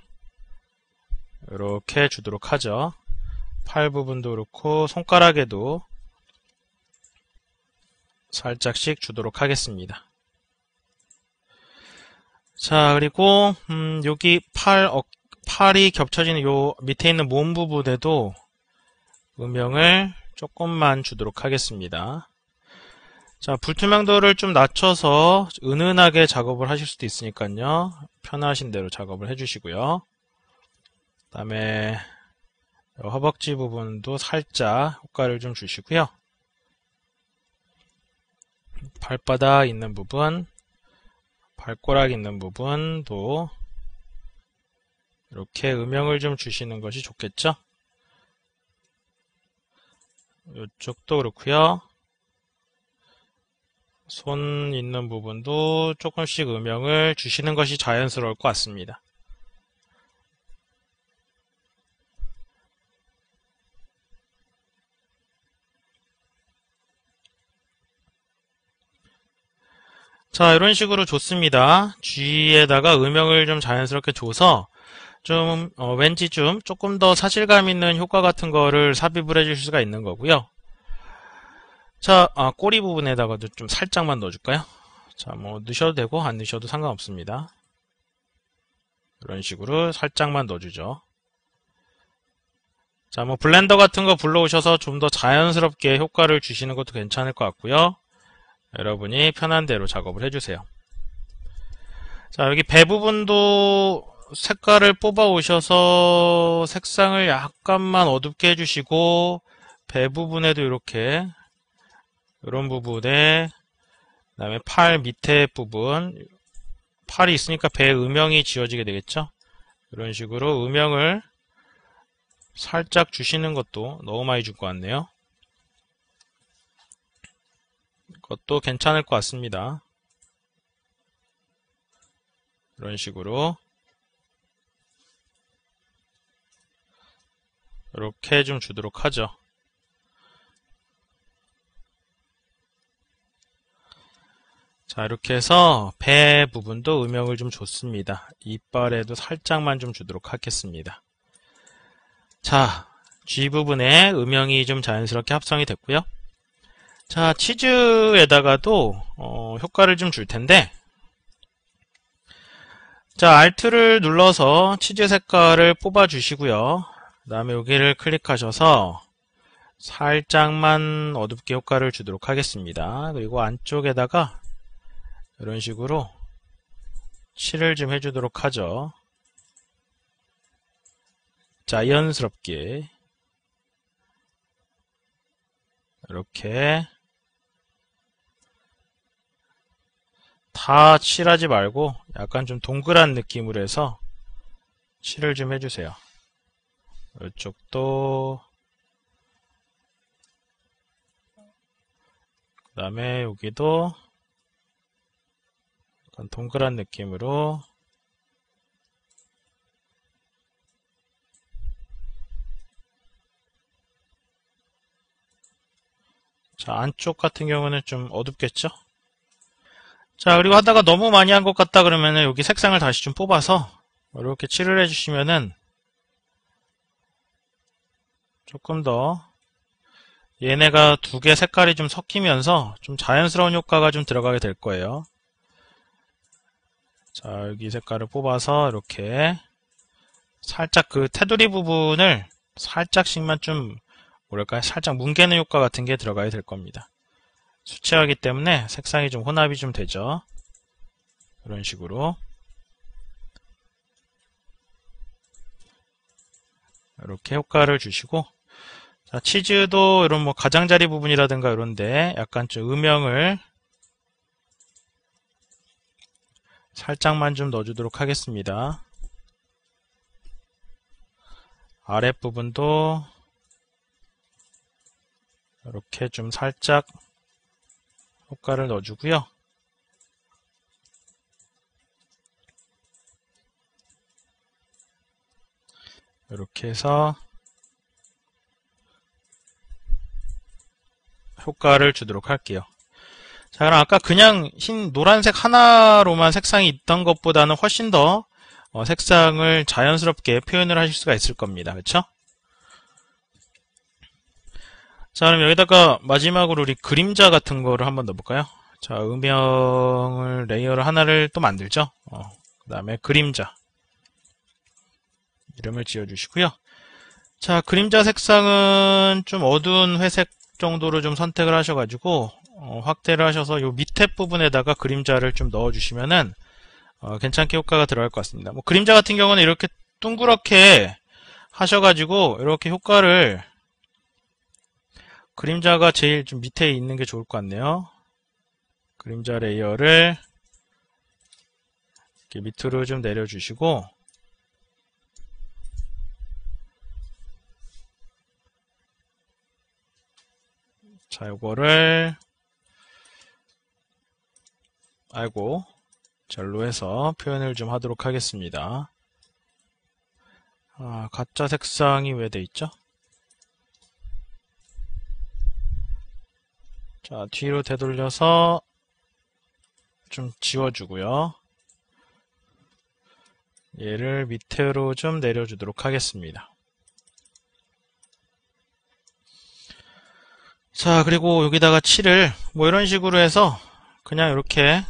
이렇게 주도록 하죠. 팔 부분도 그렇고 손가락에도 살짝씩 주도록 하겠습니다. 자, 그리고 여기 팔이 겹쳐지는 요 밑에 있는 몸 부분에도 음영을 조금만 주도록 하겠습니다. 자, 불투명도를 좀 낮춰서 은은하게 작업을 하실 수도 있으니까요. 편하신 대로 작업을 해주시고요. 그 다음에 허벅지 부분도 살짝 효과를 좀 주시고요. 발바닥 있는 부분, 발꼬락 있는 부분도 이렇게 음영을 좀 주시는 것이 좋겠죠? 이쪽도 그렇고요. 손 있는 부분도 조금씩 음영을 주시는 것이 자연스러울 것 같습니다. 자, 이런 식으로 좋습니다. G에다가 음영을 좀 자연스럽게 줘서 좀 왠지 좀 조금 더 사실감 있는 효과 같은 거를 삽입을 해줄 수가 있는 거고요. 자, 꼬리 부분에다가도 좀 살짝만 넣어줄까요? 자, 뭐 넣으셔도 되고 안 넣으셔도 상관없습니다. 이런 식으로 살짝만 넣어주죠. 자, 뭐 블렌더 같은 거 불러오셔서 좀 더 자연스럽게 효과를 주시는 것도 괜찮을 것 같고요. 여러분이 편한 대로 작업을 해주세요. 자, 여기 배 부분도 색깔을 뽑아 오셔서 색상을 약간만 어둡게 해주시고 배 부분에도 이렇게 이런 부분에 그다음에 팔 밑에 부분 팔이 있으니까 배 음영이 지어지게 되겠죠. 이런 식으로 음영을 살짝 주시는 것도 너무 많이 줄 것 같네요. 그것도 괜찮을 것 같습니다. 이런 식으로 이렇게 좀 주도록 하죠. 자, 이렇게 해서 배 부분도 음영을 좀 줬습니다. 이빨에도 살짝만 좀 주도록 하겠습니다. 자, G 부분에 음영이 좀 자연스럽게 합성이 됐고요. 자, 치즈에다가도 효과를 좀 줄 텐데 자, Alt를 눌러서 치즈 색깔을 뽑아 주시고요. 그 다음에 여기를 클릭하셔서 살짝만 어둡게 효과를 주도록 하겠습니다. 그리고 안쪽에다가 이런 식으로 칠을 좀 해주도록 하죠. 자연스럽게 이렇게 다 칠하지 말고 약간 좀 동그란 느낌으로 해서 칠을 좀 해주세요. 이쪽도 그 다음에 여기도 약간 동그란 느낌으로 자, 안쪽 같은 경우는 좀 어둡겠죠? 자, 그리고 하다가 너무 많이 한 것 같다 그러면은 여기 색상을 다시 좀 뽑아서 이렇게 칠을 해주시면은 조금 더 얘네가 두 개 색깔이 좀 섞이면서 좀 자연스러운 효과가 좀 들어가게 될 거예요. 자, 여기 색깔을 뽑아서 이렇게 살짝 그 테두리 부분을 살짝씩만 좀 뭐랄까요? 살짝 뭉개는 효과 같은 게 들어가야 될 겁니다. 수채화이기 때문에 색상이 좀 혼합이 좀 되죠. 이런 식으로 이렇게 효과를 주시고, 자, 치즈도 이런 뭐 가장자리 부분이라든가 이런데 약간 좀 음영을 살짝만 좀 넣어주도록 하겠습니다. 아랫부분도 이렇게 좀 살짝 효과를 넣어주고요. 이렇게 해서 효과를 주도록 할게요. 자, 그럼 아까 그냥 노란색 하나로만 색상이 있던 것보다는 훨씬 더 색상을 자연스럽게 표현을 하실 수가 있을 겁니다. 그렇죠? 자, 그럼 여기다가 마지막으로 우리 그림자 같은 거를 한번 넣어볼까요? 자, 음영을 레이어를 하나를 또 만들죠. 그 다음에 그림자 이름을 지어주시고요. 자, 그림자 색상은 좀 어두운 회색 정도로 좀 선택을 하셔가지고 확대를 하셔서 요 밑에 부분에다가 그림자를 좀 넣어주시면은 괜찮게 효과가 들어갈 것 같습니다. 뭐 그림자 같은 경우는 이렇게 둥그렇게 하셔가지고 이렇게 효과를 그림자가 제일 좀 밑에 있는 게 좋을 것 같네요. 그림자 레이어를 이렇게 밑으로 좀 내려주시고, 자, 요거를 절로 해서 표현을 좀 하도록 하겠습니다. 가짜 색상이 왜 돼 있죠? 자, 뒤로 되돌려서 좀 지워주고요. 얘를 밑으로 좀 내려주도록 하겠습니다. 자, 그리고 여기다가 칠을 뭐 이런 식으로 해서 그냥 이렇게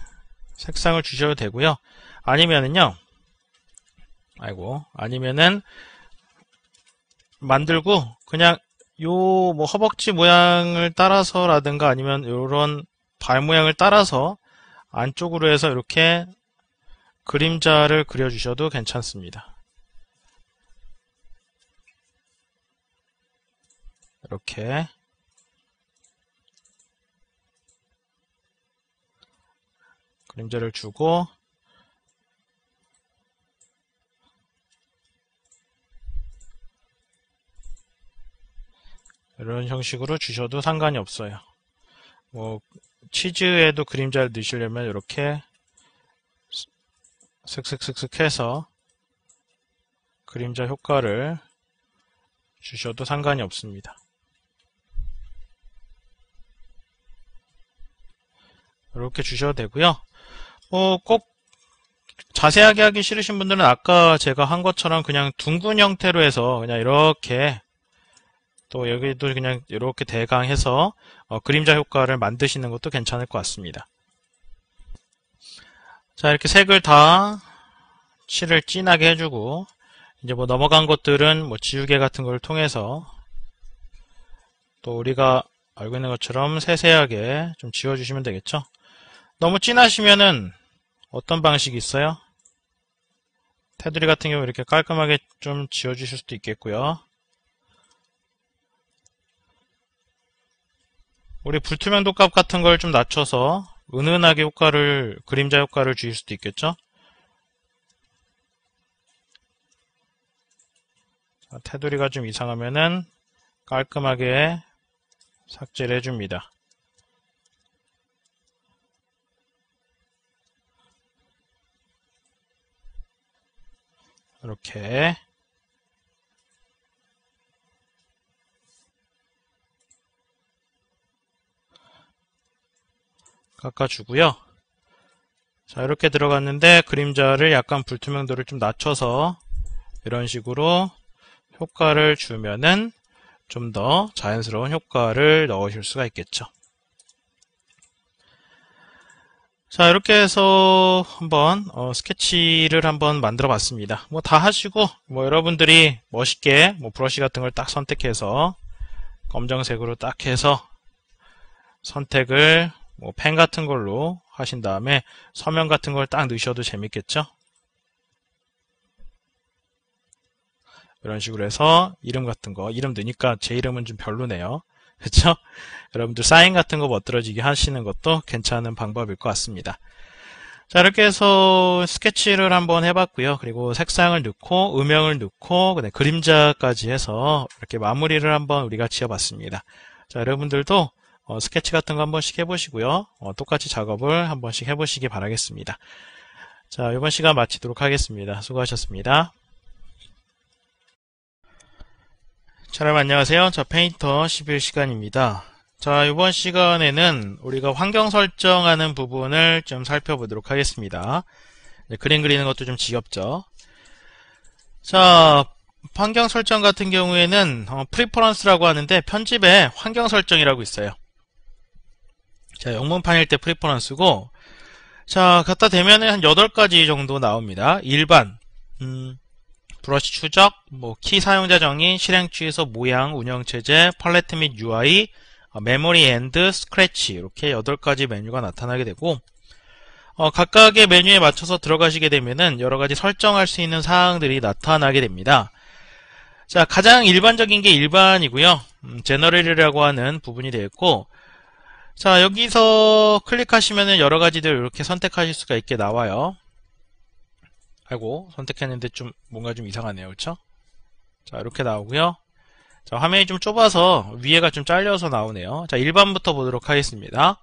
색상을 주셔도 되고요. 아니면은 만들고 그냥 요 뭐 허벅지 모양을 따라서라든가 아니면 요런 발 모양을 따라서 안쪽으로 해서 이렇게 그림자를 그려주셔도 괜찮습니다. 이렇게 그림자를 주고, 이런 형식으로 주셔도 상관이 없어요. 뭐 치즈에도 그림자를 넣으시려면 이렇게 슥슥슥슥 해서 그림자 효과를 주셔도 상관이 없습니다. 이렇게 주셔도 되고요. 꼭 자세하게 하기 싫으신 분들은 아까 제가 한 것처럼 그냥 둥근 형태로 해서 그냥 이렇게, 또 여기도 그냥 이렇게 대강해서 그림자 효과를 만드시는 것도 괜찮을 것 같습니다. 자, 이렇게 색을 다 칠을 진하게 해주고, 이제 뭐 넘어간 것들은 뭐 지우개 같은 걸 통해서 또 우리가 알고 있는 것처럼 세세하게 좀 지워주시면 되겠죠. 너무 진하시면은 어떤 방식이 있어요? 테두리 같은 경우 이렇게 깔끔하게 좀 지워주실 수도 있겠고요. 우리 불투명도 값 같은 걸 좀 낮춰서 은은하게 그림자 효과를 주실 수도 있겠죠. 자, 테두리가 좀 이상하면은 깔끔하게 삭제를 해줍니다. 이렇게. 깎아주고요. 자, 이렇게 들어갔는데 그림자를 약간 불투명도를 좀 낮춰서 이런 식으로 효과를 주면은 좀 더 자연스러운 효과를 넣으실 수가 있겠죠. 자, 이렇게 해서 한번 스케치를 한번 만들어 봤습니다. 뭐 다 하시고 여러분들이 멋있게 브러쉬 같은 걸 딱 선택해서 검정색으로 딱 해서 선택을 펜 같은 걸로 하신 다음에 서명 같은 걸 딱 넣으셔도 재밌겠죠. 이런 식으로 해서 이름 같은 거, 이름 넣으니까 제 이름은 좀 별로네요. 그렇죠? 여러분들 사인 같은 거 멋들어지게 하시는 것도 괜찮은 방법일 것 같습니다. 자, 이렇게 해서 스케치를 한번 해봤고요. 그리고 색상을 넣고 음영을 넣고 그림자까지 해서 이렇게 마무리를 한번 우리가 지어봤습니다. 자, 여러분들도 스케치 같은 거 한 번씩 해보시고요. 똑같이 작업을 한 번씩 해보시기 바라겠습니다. 자, 이번 시간 마치도록 하겠습니다. 수고하셨습니다. 자, 여러분 안녕하세요. 자, 페인터 11시간입니다. 자, 이번 시간에는 우리가 환경 설정하는 부분을 좀 살펴보도록 하겠습니다. 그림 그리는 것도 좀 지겹죠. 자, 환경 설정 같은 경우에는 프리퍼런스라고 하는데 편집에 환경 설정이라고 있어요. 자, 영문판일 때 프리퍼런스고, 자, 갖다 대면은 한 8가지 정도 나옵니다. 일반, 브러쉬 추적, 키 사용자 정의, 실행 취소, 모양, 운영체제, 팔레트 및 UI, 메모리 앤드, 스크래치 이렇게 8가지 메뉴가 나타나게 되고 각각의 메뉴에 맞춰서 들어가시게 되면은 여러가지 설정할 수 있는 사항들이 나타나게 됩니다. 자, 가장 일반적인 게 일반이고요. 제너럴이라고 하는 부분이 되겠고, 자, 여기서 클릭하시면은 여러가지들 이렇게 선택하실 수가 있게 나와요. 아이고, 선택했는데 뭔가 좀 이상하네요. 그쵸? 자, 이렇게 나오고요. 자, 화면이 좀 좁아서 위에가 좀 잘려서 나오네요. 자, 일반부터 보도록 하겠습니다.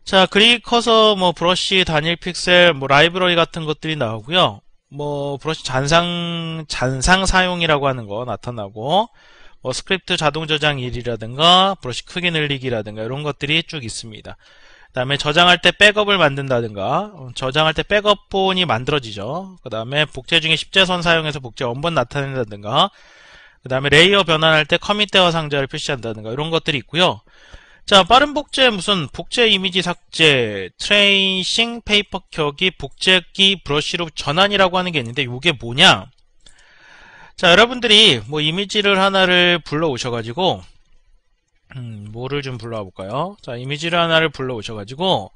자, 그릭 커서 브러쉬, 단일 픽셀, 라이브러리 같은 것들이 나오고요. 브러쉬 잔상 사용이라고 하는 거 나타나고, 스크립트 자동 저장 1이라든가, 브러쉬 크기 늘리기라든가, 이런 것들이 쭉 있습니다. 그 다음에 저장할 때 백업을 만든다든가, 저장할 때 백업본이 만들어지죠. 그 다음에 복제 중에 십제선 사용해서 복제 원본 나타낸다든가, 그 다음에 레이어 변환할 때 커밋 대화 상자를 표시한다든가, 이런 것들이 있고요. 자, 빠른 복제, 복제 이미지 삭제, 트레이싱, 페이퍼 켜기, 복제기, 브러쉬로 전환이라고 하는 게 있는데, 이게 뭐냐? 자, 여러분들이 이미지를 하나를 불러오셔가지고, 뭐를 좀 불러와 볼까요? 자, 이미지를 하나를 불러오셔가지고,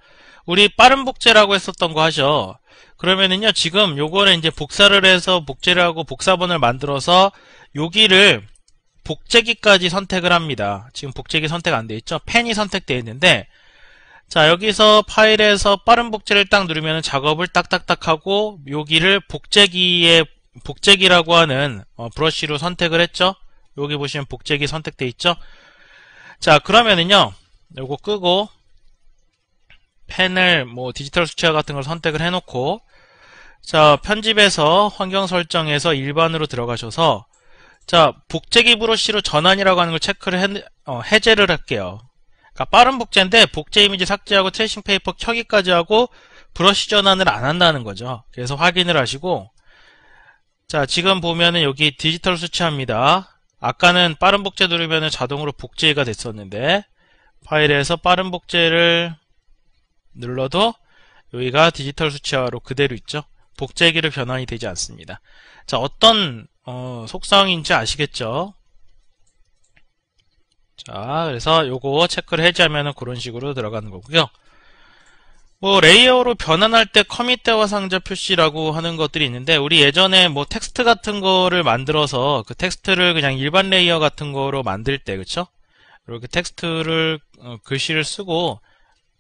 우리 빠른 복제라고 했었던 거 하죠? 그러면은요, 지금 요거는 이제 복사를 해서 복제를 하고 복사본을 만들어서 여기를 복제기까지 선택을 합니다. 지금 복제기 선택 안 돼 있죠? 펜이 선택되어 있는데, 자, 여기서 파일에서 빠른 복제를 딱 누르면 작업을 딱딱딱 하고, 여기를 복제기라고 하는 브러쉬로 선택을 했죠? 여기 보시면 복제기 선택되어 있죠? 자, 그러면은요, 요거 끄고, 펜을 디지털 수치화 같은 걸 선택을 해놓고, 자, 편집에서 환경 설정에서 일반으로 들어가셔서, 자, 복제기 브러쉬로 전환이라고 하는 걸 체크를 해제를 할게요. 그러니까 빠른 복제인데, 복제 이미지 삭제하고 트레이싱 페이퍼 켜기까지 하고, 브러쉬 전환을 안 한다는 거죠. 그래서 확인을 하시고, 자, 지금 보면은 여기 디지털 수치화입니다. 아까는 빠른 복제 누르면 자동으로 복제가 됐었는데 파일에서 빠른 복제를 눌러도 여기가 디지털 수치화로 그대로 있죠. 복제기로 변환이 되지 않습니다. 자, 어떤 속성인지 아시겠죠? 자, 그래서 요거 체크를 해제하면 그런 식으로 들어가는 거고요. 레이어로 변환할 때 커밋 대화 상자 표시라고 하는 것들이 있는데, 우리 예전에 텍스트 같은 거를 만들어서 그 텍스트를 그냥 일반 레이어 같은 거로 만들 때, 그쵸? 이렇게 텍스트를, 글씨를 쓰고,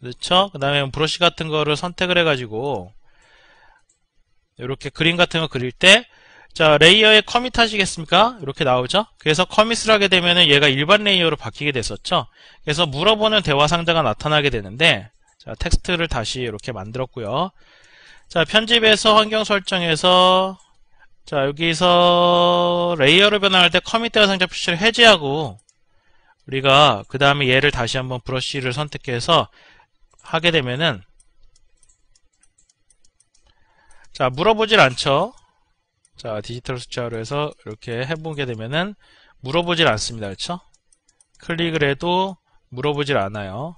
그렇죠? 그 다음에 브러쉬 같은 거를 선택을 해가지고, 이렇게 그림 같은 거 그릴 때, 자, 레이어에 커밋 하시겠습니까? 이렇게 나오죠? 그래서 커밋을 하게 되면은 얘가 일반 레이어로 바뀌게 됐었죠? 그래서 물어보는 대화 상자가 나타나게 되는데, 자, 텍스트를 다시 이렇게 만들었고요. 자, 편집에서 환경 설정에서 자, 여기서 레이어를 변환할 때 커밋 대화 상자 표시를 해제하고 우리가 그 다음에 얘를 다시 한번 브러쉬를 선택해서 하게 되면은, 자, 물어보질 않죠. 자, 디지털 숫자로 해서 이렇게 해보게 되면은 물어보질 않습니다. 그렇죠? 클릭을 해도 물어보질 않아요.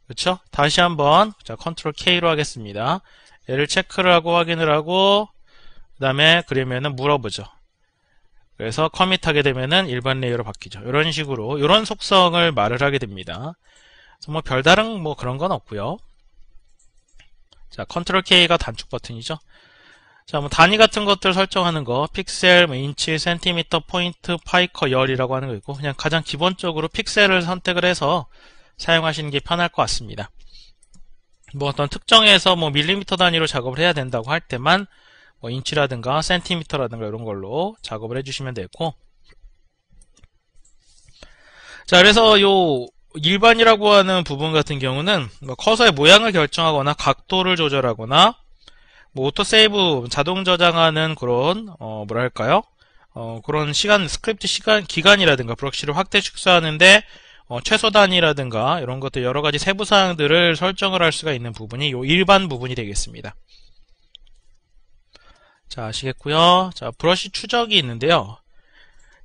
그렇죠? 다시 한번 자, 컨트롤 K로 하겠습니다. 얘를 체크를 하고 확인을 하고 그 다음에 그러면은 물어보죠. 그래서 커밋하게 되면은 일반 레이어로 바뀌죠. 이런 식으로 이런 속성을 말을 하게 됩니다. 그래서 뭐 별다른 뭐 그런 건 없고요. 자, 컨트롤 K가 단축 버튼이죠. 자, 뭐 단위 같은 것들 설정하는 거, 픽셀, 뭐 인치, 센티미터, 포인트, 파이커, 열이라고 하는 거 있고, 그냥 가장 기본적으로 픽셀을 선택을 해서 사용하시는 게 편할 것 같습니다. 뭐 어떤 특정에서 뭐 밀리미터 단위로 작업을 해야 된다고 할 때만 뭐 인치라든가 센티미터라든가 이런 걸로 작업을 해주시면 되고, 자, 그래서 요 일반이라고 하는 부분 같은 경우는 뭐 커서의 모양을 결정하거나 각도를 조절하거나 뭐 오토세이브 자동 저장하는 그런 뭐랄까요? 그런 스크립트 기간이라든가 브럭시를 확대 축소하는데 최소 단위라든가 이런 것들 여러 가지 세부 사항들을 설정을 할 수가 있는 부분이 요 일반 부분이 되겠습니다. 자, 아시겠고요. 자, 브러쉬 추적이 있는데요.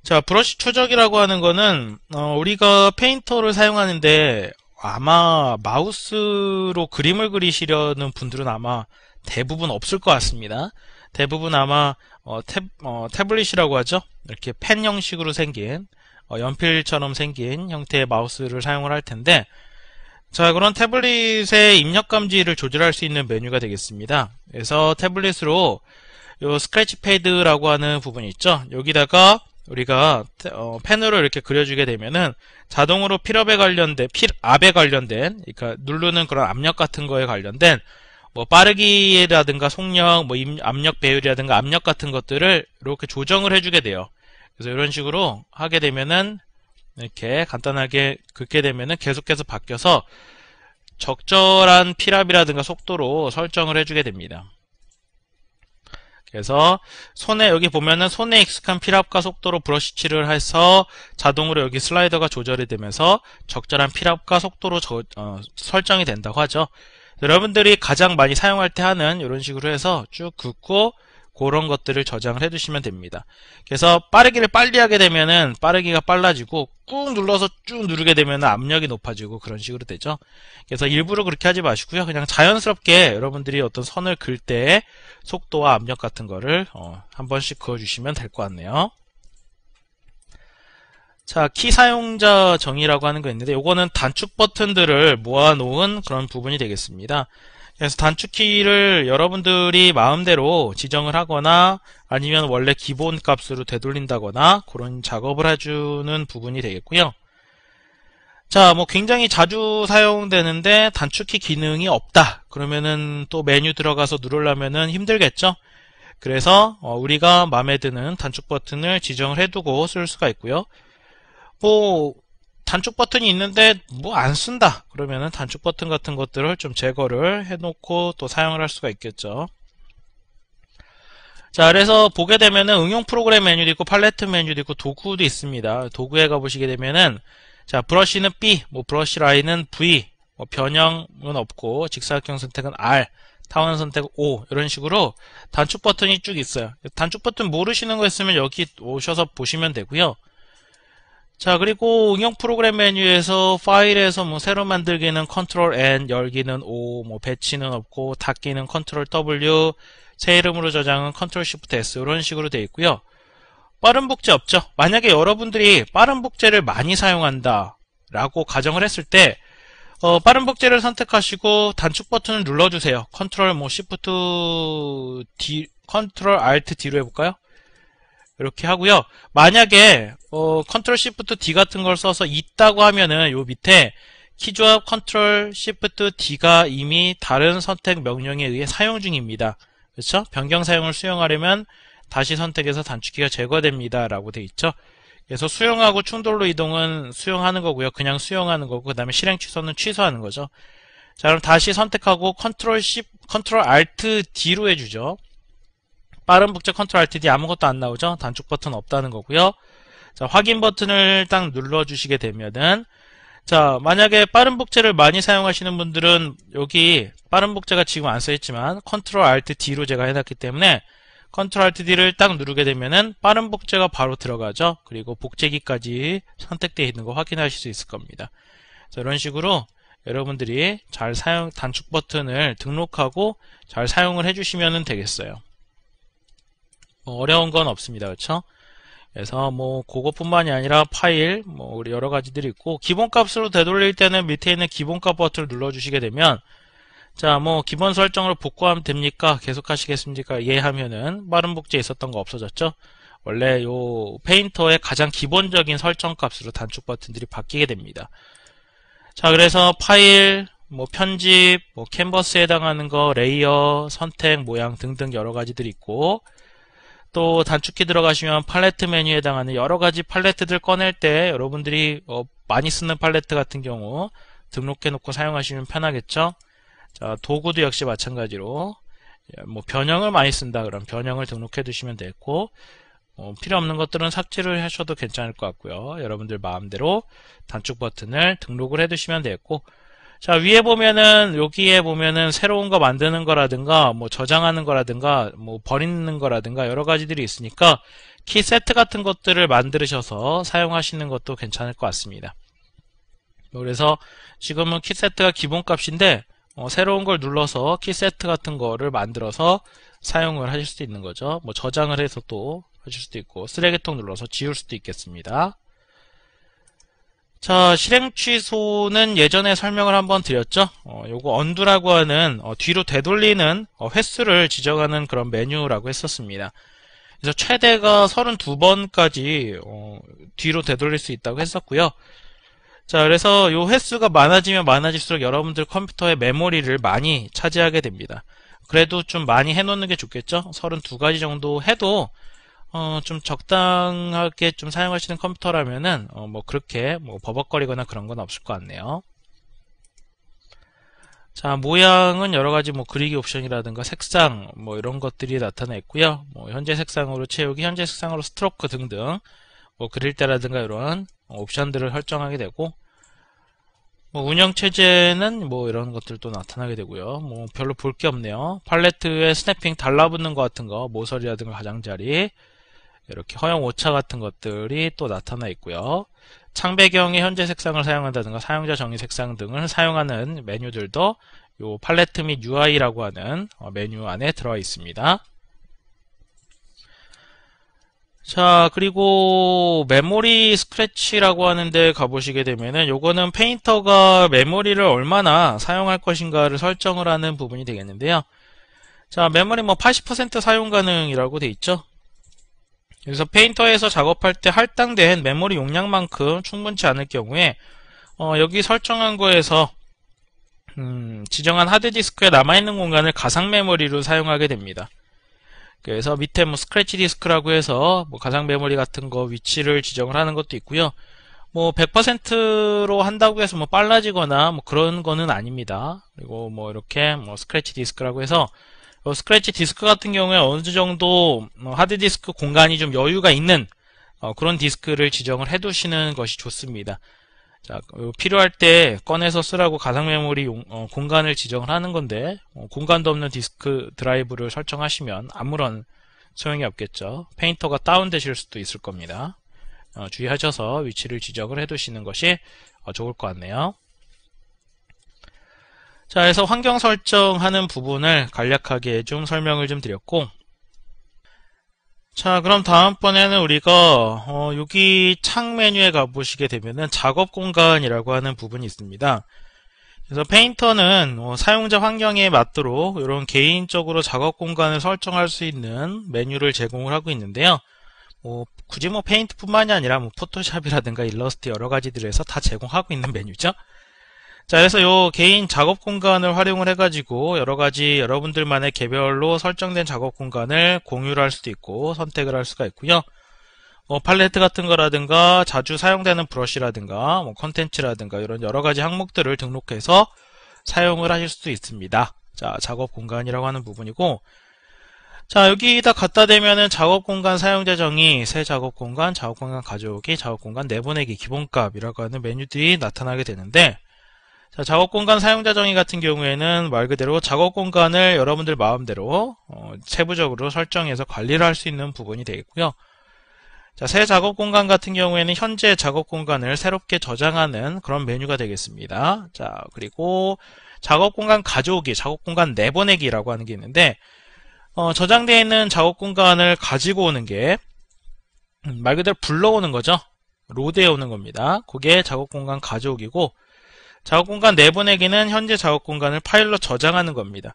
자, 브러쉬 추적이라고 하는 거는 우리가 페인터를 사용하는데 아마 마우스로 그림을 그리시려는 분들은 아마 대부분 없을 것 같습니다. 대부분 아마 태블릿이라고 하죠. 이렇게 펜 형식으로 생긴 연필처럼 생긴 형태의 마우스를 사용을 할 텐데, 자, 그런 태블릿의 입력 감지를 조절할 수 있는 메뉴가 되겠습니다. 그래서 태블릿으로 요 스크래치 패드라고 하는 부분이 있죠. 여기다가 우리가 펜으로 이렇게 그려주게 되면은 자동으로 필압에 관련된, 그러니까 누르는 그런 압력 같은 거에 관련된 뭐 빠르기라든가 속력, 뭐 압력 배율이라든가 압력 같은 것들을 이렇게 조정을 해주게 돼요. 그래서 이런 식으로 하게 되면은 이렇게 간단하게 긋게 되면은 계속해서 바뀌어서 적절한 필압이라든가 속도로 설정을 해주게 됩니다. 그래서 여기 보면은 손에 익숙한 필압과 속도로 브러쉬 칠을 해서 자동으로 여기 슬라이더가 조절이 되면서 적절한 필압과 속도로 설정이 된다고 하죠. 여러분들이 가장 많이 사용할 때 하는 이런 식으로 해서 쭉 긋고 그런 것들을 저장을 해두시면 됩니다. 그래서 빠르기를 빨리 하게 되면은 빠르기가 빨라지고 꾹 눌러서 쭉 누르게 되면 압력이 높아지고 그런 식으로 되죠. 그래서 일부러 그렇게 하지 마시고요. 그냥 자연스럽게 여러분들이 어떤 선을 그을 때 속도와 압력 같은 거를 한 번씩 그어주시면 될 것 같네요. 자, 키 사용자 정의라고 하는 거 있는데 요거는 단축 버튼들을 모아놓은 그런 부분이 되겠습니다. 그래서 단축키를 여러분들이 마음대로 지정을 하거나 아니면 원래 기본 값으로 되돌린다거나 그런 작업을 해주는 부분이 되겠고요. 자, 뭐 굉장히 자주 사용되는데 단축키 기능이 없다. 그러면은 또 메뉴 들어가서 누르려면은 힘들겠죠. 그래서 우리가 마음에 드는 단축 버튼을 지정을 해두고 쓸 수가 있고요. 뭐 단축 버튼이 있는데 뭐 안 쓴다 그러면은 단축 버튼 같은 것들을 좀 제거를 해놓고 또 사용을 할 수가 있겠죠. 자, 그래서 보게 되면은 응용 프로그램 메뉴도 있고 팔레트 메뉴도 있고 도구도 있습니다. 도구에 가보시게 되면은 자, 브러쉬는 B, 뭐 브러쉬 라인은 V, 뭐 변형은 없고 직사각형 선택은 R, 타원 선택은 O, 이런 식으로 단축 버튼이 쭉 있어요. 단축 버튼 모르시는 거 있으면 여기 오셔서 보시면 되고요. 자, 그리고 응용 프로그램 메뉴에서 파일에서 뭐 새로 만들기는 컨트롤 N, 열기는 O, 뭐 배치는 없고 닫기는 컨트롤 W, 새 이름으로 저장은 컨트롤 Shift S, 이런 식으로 되어 있고요. 빠른 복제 없죠. 만약에 여러분들이 빠른 복제를 많이 사용한다 라고 가정을 했을 때 빠른 복제를 선택하시고 단축 버튼을 눌러주세요. 컨트롤 뭐 Shift D, 컨트롤 Alt D로 해볼까요? 이렇게 하고요. 만약에 컨트롤 시프트 D 같은 걸 써서 있다고 하면은 요 밑에 키조합 컨트롤 시프트 D가 이미 다른 선택 명령에 의해 사용 중입니다. 그렇죠? 변경 사용을 수용하려면 다시 선택해서 단축키가 제거됩니다 라고 돼 있죠. 그래서 수용하고 충돌로 이동은 수용하는 거고요. 그냥 수용하는 거고 그 다음에 실행 취소는 취소하는 거죠. 자, 그럼 다시 선택하고 컨트롤 Alt D로 해주죠. 빠른 복제 컨트롤 Alt D 아무것도 안 나오죠. 단축 버튼 없다는 거고요. 자, 확인 버튼을 딱 눌러주시게 되면은 자, 만약에 빠른 복제를 많이 사용하시는 분들은 여기 빠른 복제가 지금 안 써있지만 컨트롤 알트 D로 제가 해놨기 때문에 컨트롤 알트 D를 딱 누르게 되면은 빠른 복제가 바로 들어가죠. 그리고 복제기까지 선택되어 있는 거 확인하실 수 있을 겁니다. 자, 이런 식으로 여러분들이 잘 단축 버튼을 등록하고 잘 사용을 해주시면 되겠어요. 뭐 어려운 건 없습니다. 그렇죠? 그래서 뭐 그것뿐만이 아니라 파일 뭐 여러 가지들이 있고, 기본값으로 되돌릴 때는 밑에 있는 기본값 버튼을 눌러주시게 되면, 자, 뭐 기본 설정으로 복구하면 됩니까? 계속 하시겠습니까? 예 하면은 빠른 복제에 있었던 거 없어졌죠? 원래 요 페인터의 가장 기본적인 설정 값으로 단축 버튼들이 바뀌게 됩니다. 자, 그래서 파일, 뭐 편집, 뭐 캔버스에 해당하는 거, 레이어, 선택, 모양 등등 여러 가지들이 있고, 또 단축키 들어가시면 팔레트 메뉴에 해당하는 여러 가지 팔레트들 꺼낼 때 여러분들이 많이 쓰는 팔레트 같은 경우 등록해 놓고 사용하시면 편하겠죠. 자, 도구도 역시 마찬가지로 뭐 변형을 많이 쓴다 그럼 변형을 등록해 두시면 되고, 필요 없는 것들은 삭제를 하셔도 괜찮을 것 같고요. 여러분들 마음대로 단축 버튼을 등록을 해 두시면 되겠고, 자, 위에 보면은 여기에 보면은 새로운 거 만드는 거라든가 뭐 저장하는 거라든가 뭐 버리는 거라든가 여러 가지들이 있으니까 키 세트 같은 것들을 만드셔서 사용하시는 것도 괜찮을 것 같습니다. 그래서 지금은 키 세트가 기본값인데 새로운 걸 눌러서 키 세트 같은 거를 만들어서 사용을 하실 수도 있는 거죠. 뭐 저장을 해서 또 하실 수도 있고, 쓰레기통 눌러서 지울 수도 있겠습니다. 자, 실행 취소는 예전에 설명을 한번 드렸죠. 요거 언두라고 하는 뒤로 되돌리는 횟수를 지정하는 그런 메뉴라고 했었습니다. 그래서 최대가 32번까지 뒤로 되돌릴 수 있다고 했었고요. 자, 그래서 요 횟수가 많아지면 많아질수록 여러분들 컴퓨터의 메모리를 많이 차지하게 됩니다. 그래도 좀 많이 해놓는 게 좋겠죠. 32가지 정도 해도 좀 적당하게 좀 사용하시는 컴퓨터라면은 뭐 그렇게 뭐 버벅거리거나 그런 건 없을 것 같네요. 자, 모양은 여러 가지 뭐 그리기 옵션이라든가 색상 뭐 이런 것들이 나타나 있고요. 뭐 현재 색상으로 채우기, 현재 색상으로 스트로크 등등 뭐 그릴 때라든가 이런 옵션들을 설정하게 되고, 뭐 운영 체제는 뭐 이런 것들도 나타나게 되고요. 뭐 별로 볼 게 없네요. 팔레트에 스냅핑 달라붙는 것 같은 거, 모서리라든가 가장자리, 이렇게 허용 오차 같은 것들이 또 나타나 있고요. 창배경에 현재 색상을 사용한다든가 사용자 정의 색상 등을 사용하는 메뉴들도 요 팔레트 및 UI라고 하는 메뉴 안에 들어와 있습니다. 자, 그리고 메모리 스크래치라고 하는데 가보시게 되면은 요거는 페인터가 메모리를 얼마나 사용할 것인가를 설정을 하는 부분이 되겠는데요. 자, 메모리 뭐 80% 사용 가능이라고 돼 있죠. 그래서 페인터에서 작업할 때 할당된 메모리 용량만큼 충분치 않을 경우에 여기 설정한 거에서 지정한 하드디스크에 남아있는 공간을 가상 메모리로 사용하게 됩니다. 그래서 밑에 뭐 스크래치 디스크라고 해서 뭐 가상 메모리 같은 거 위치를 지정을 하는 것도 있고요. 뭐 100%로 한다고 해서 뭐 빨라지거나 뭐 그런 거는 아닙니다. 그리고 뭐 이렇게 뭐 스크래치 디스크라고 해서 스크래치 디스크 같은 경우에 어느 정도 하드디스크 공간이 좀 여유가 있는 그런 디스크를 지정을 해 두시는 것이 좋습니다. 자, 필요할 때 꺼내서 쓰라고 가상 메모리 공간을 지정을 하는 건데 공간도 없는 디스크 드라이브를 설정하시면 아무런 소용이 없겠죠. 페인터가 다운되실 수도 있을 겁니다. 주의하셔서 위치를 지정을 해 두시는 것이 좋을 것 같네요. 자, 그래서 환경 설정하는 부분을 간략하게 좀 설명을 좀 드렸고, 자, 그럼 다음번에는 우리가 여기 창 메뉴에 가보시게 되면은 작업 공간이라고 하는 부분이 있습니다. 그래서 페인터는 사용자 환경에 맞도록 이런 개인적으로 작업 공간을 설정할 수 있는 메뉴를 제공을 하고 있는데요. 굳이 페인트뿐만이 아니라 포토샵이라든가 일러스트 여러 가지들에서 다 제공하고 있는 메뉴죠. 자, 그래서 요 개인 작업 공간을 활용을 해가지고 여러 가지 여러분들만의 개별로 설정된 작업 공간을 공유를 할 수도 있고 선택을 할 수가 있고요. 팔레트 같은 거라든가 자주 사용되는 브러쉬라든가 컨텐츠라든가 이런 여러 가지 항목들을 등록해서 사용을 하실 수도 있습니다. 자, 작업 공간이라고 하는 부분이고, 자, 여기다 갖다 대면은 작업 공간 사용자 정의, 새 작업 공간, 작업 공간 가져오기, 작업 공간 내보내기 기본값이라고 하는 메뉴들이 나타나게 되는데, 자, 작업 공간 사용자 정의 같은 경우에는 말 그대로 작업 공간을 여러분들 마음대로 세부적으로 설정해서 관리를 할 수 있는 부분이 되겠고요. 자, 새 작업 공간 같은 경우에는 현재 작업 공간을 새롭게 저장하는 그런 메뉴가 되겠습니다. 자, 그리고 작업 공간 가져오기, 작업 공간 내보내기라고 하는 게 있는데, 저장되어 있는 작업 공간을 가지고 오는 게 말 그대로 불러오는 거죠. 로드해 오는 겁니다. 그게 작업 공간 가져오기고, 작업 공간 내보내기는 현재 작업 공간을 파일로 저장하는 겁니다.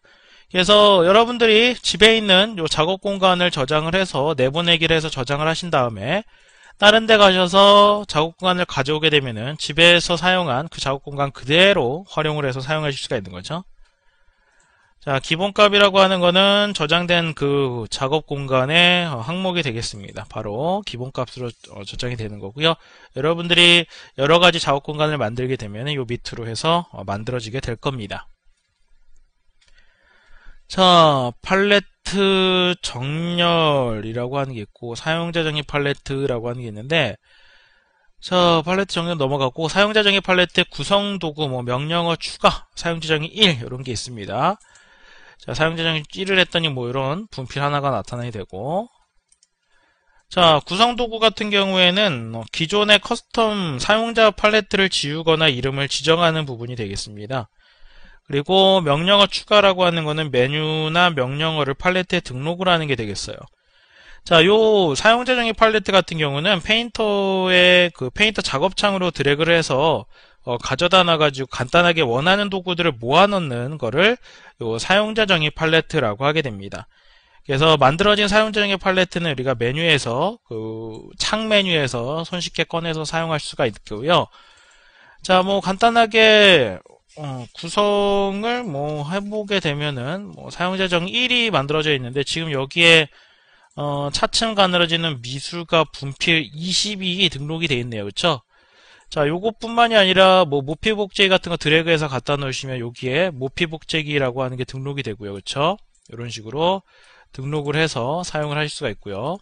그래서 여러분들이 집에 있는 요 작업 공간을 저장을 해서 내보내기를 해서 저장을 하신 다음에 다른 데 가셔서 작업 공간을 가져오게 되면은 집에서 사용한 그 작업 공간 그대로 활용을 해서 사용하실 수가 있는 거죠. 자, 기본값이라고 하는 거는 저장된 그 작업 공간의 항목이 되겠습니다. 바로 기본값으로 저장이 되는 거고요. 여러분들이 여러 가지 작업 공간을 만들게 되면 요 밑으로 해서 만들어지게 될 겁니다. 자, 팔레트 정렬이라고 하는 게 있고 사용자 정의 팔레트라고 하는 게 있는데, 자, 팔레트 정렬 넘어가고 사용자 정의 팔레트 구성 도구, 명령어 추가, 사용자 정의 1 이런 게 있습니다. 자, 사용자 정의 1을 했더니 이런 분필 하나가 나타나게 되고, 자, 구성 도구 같은 경우에는 기존의 커스텀 사용자 팔레트를 지우거나 이름을 지정하는 부분이 되겠습니다. 그리고 명령어 추가라고 하는 거는 메뉴나 명령어를 팔레트에 등록을 하는 게 되겠어요. 자, 요 사용자 정의 팔레트 같은 경우는 페인터의 그 페인터 작업창으로 드래그를 해서 가져다 놔가지고 간단하게 원하는 도구들을 모아놓는 거를 요 사용자 정의 팔레트라고 하게 됩니다. 그래서 만들어진 사용자 정의 팔레트는 우리가 메뉴에서 그 창 메뉴에서 손쉽게 꺼내서 사용할 수가 있고요. 자, 간단하게 구성을 해보게 되면은 사용자 정의 1이 만들어져 있는데 지금 여기에 차츰 가늘어지는 미술과 분필 20이 등록이 되어 있네요. 그렇죠? 자, 요것뿐만이 아니라 모피 복제기 같은 거 드래그해서 갖다 놓으시면 여기에 모피 복제기라고 하는 게 등록이 되고요. 그렇죠? 이런 식으로 등록을 해서 사용을 하실 수가 있고요.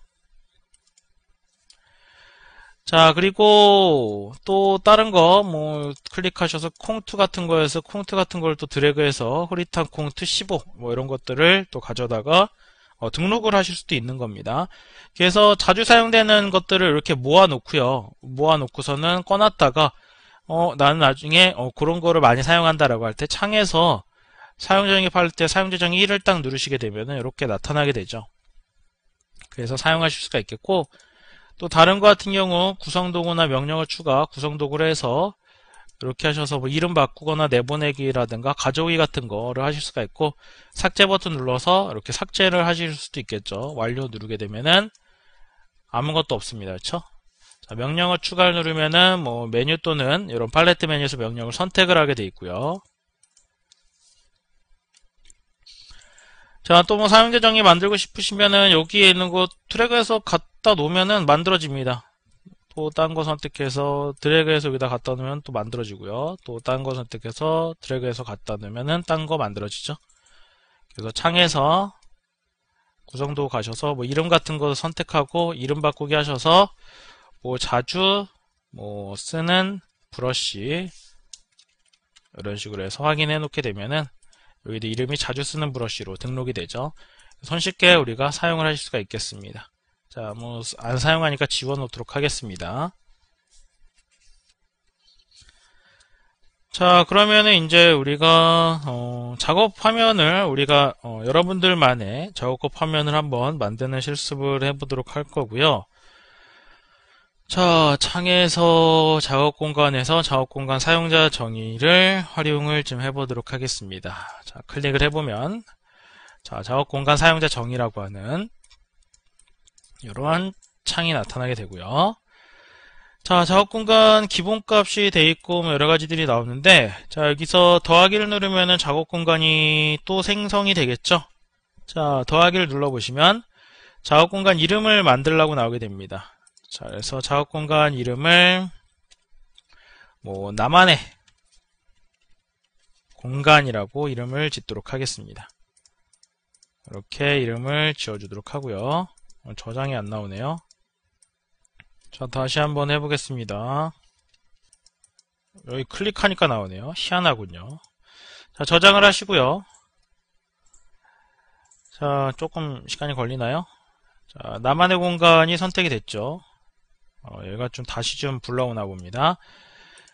자, 그리고 또 다른 거 클릭하셔서 콩트 같은 거에서 콩트 같은 걸 또 드래그해서 흐릿한 콩트 15 이런 것들을 또 가져다가 등록을 하실 수도 있는 겁니다. 그래서 자주 사용되는 것들을 이렇게 모아놓고요. 모아놓고서는 꺼놨다가 나는 나중에 그런 거를 많이 사용한다라고 할 때 창에서 사용자 정의 팔레트에 사용자 정의 1을 딱 누르시게 되면은 이렇게 나타나게 되죠. 그래서 사용하실 수가 있겠고, 또 다른 거 같은 경우 구성도구나 명령어 추가, 구성도구를 해서 이렇게 하셔서 이름 바꾸거나 내보내기라든가 가져오기 같은 거를 하실 수가 있고, 삭제 버튼 눌러서 이렇게 삭제를 하실 수도 있겠죠. 완료 누르게 되면은 아무것도 없습니다. 그렇죠? 자, 명령어 추가를 누르면은 메뉴 또는 이런 팔레트 메뉴에서 명령을 선택을 하게 돼 있고요. 자, 또 사용자 정의 만들고 싶으시면은 여기에 있는 거 드래그해서 갖다 놓으면은 만들어집니다. 또 딴 거 선택해서 드래그해서 여기다 갖다 놓으면 또 만들어지고요. 또 딴 거 선택해서 드래그해서 갖다 놓으면은 딴 거 만들어지죠. 그래서 창에서 구성도 가셔서 이름 같은 거 선택하고 이름 바꾸기 하셔서 자주 쓰는 브러쉬 이런 식으로 해서 확인해 놓게 되면은 여기도 이름이 자주 쓰는 브러쉬로 등록이 되죠. 손쉽게 우리가 사용을 하실 수가 있겠습니다. 자, 안 사용하니까 지워 놓도록 하겠습니다. 자, 그러면은 이제 우리가 작업 화면을 우리가 여러분들만의 작업 화면을 한번 만드는 실습을 해보도록 할 거고요. 자, 창에서 작업 공간에서 작업 공간 사용자 정의를 활용을 좀 해보도록 하겠습니다. 자, 클릭을 해보면 자, 작업 공간 사용자 정의라고 하는 이러한 창이 나타나게 되고요. 자, 작업 공간 기본값이 돼 있고 여러 가지들이 나오는데, 자, 여기서 더하기를 누르면은 작업 공간이 또 생성이 되겠죠. 자, 더하기를 눌러보시면 작업 공간 이름을 만들라고 나오게 됩니다. 자, 그래서 작업 공간 이름을 나만의 공간이라고 이름을 짓도록 하겠습니다. 이렇게 이름을 지어주도록 하고요. 저장이 안 나오네요. 자, 다시 한번 해보겠습니다. 여기 클릭하니까 나오네요. 희한하군요. 자, 저장을 하시고요. 자, 조금 시간이 걸리나요? 자, 나만의 공간이 선택이 됐죠. 얘가 좀 다시 좀 불러오나 봅니다.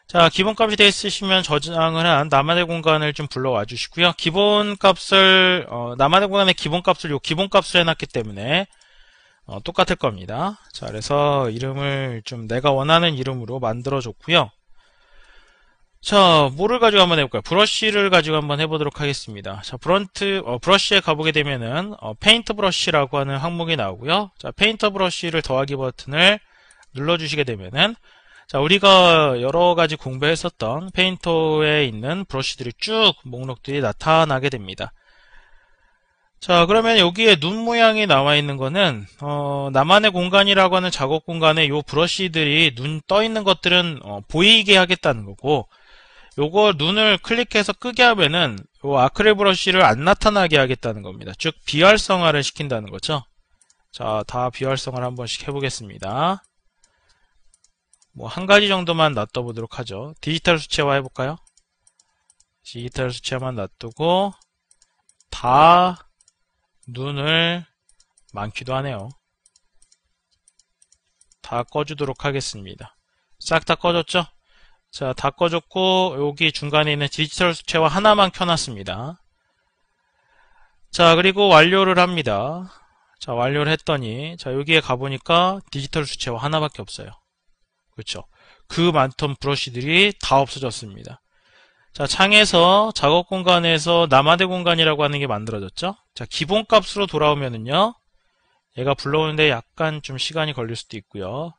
자, 기본값이 되어 있으시면 저장을 한 나만의 공간을 좀 불러와 주시고요. 기본값을, 나만의 공간의 기본값을 기본값으로 해놨기 때문에, 똑같을 겁니다. 자, 그래서 이름을 좀 내가 원하는 이름으로 만들어줬고요. 자, 뭐를 가지고 한번 해볼까요? 브러쉬를 가지고 한번 해보도록 하겠습니다. 자, 브러쉬에 가보게 되면은, 페인트 브러쉬라고 하는 항목이 나오고요. 자, 페인트 브러쉬를 더하기 버튼을 눌러주시게 되면은, 자, 우리가 여러 가지 공부했었던 페인터에 있는 브러쉬들이 쭉 목록들이 나타나게 됩니다. 자, 그러면 여기에 눈 모양이 나와 있는 거는, 나만의 공간이라고 하는 작업 공간에 요 브러쉬들이 눈 떠 있는 것들은, 보이게 하겠다는 거고, 요거 눈을 클릭해서 끄게 하면은 요 아크릴 브러쉬를 안 나타나게 하겠다는 겁니다. 즉 비활성화를 시킨다는 거죠. 자, 다 비활성화를 한 번씩 해보겠습니다. 뭐 한 가지 정도만 놔둬보도록 하죠. 디지털 수채화 해볼까요? 디지털 수채화만 놔두고 다 눈을 많기도 하네요. 다 꺼주도록 하겠습니다. 싹 다 꺼졌죠? 자, 다 꺼졌고 여기 중간에 있는 디지털 수채화 하나만 켜놨습니다. 자, 그리고 완료를 합니다. 자, 완료를 했더니 자, 여기에 가보니까 디지털 수채화 하나밖에 없어요. 그렇죠? 그 많던 브러쉬들이 다 없어졌습니다. 자, 창에서 작업 공간에서 나만의 공간이라고 하는 게 만들어졌죠? 자, 기본값으로 돌아오면은요, 얘가 불러오는데 약간 좀 시간이 걸릴 수도 있고요.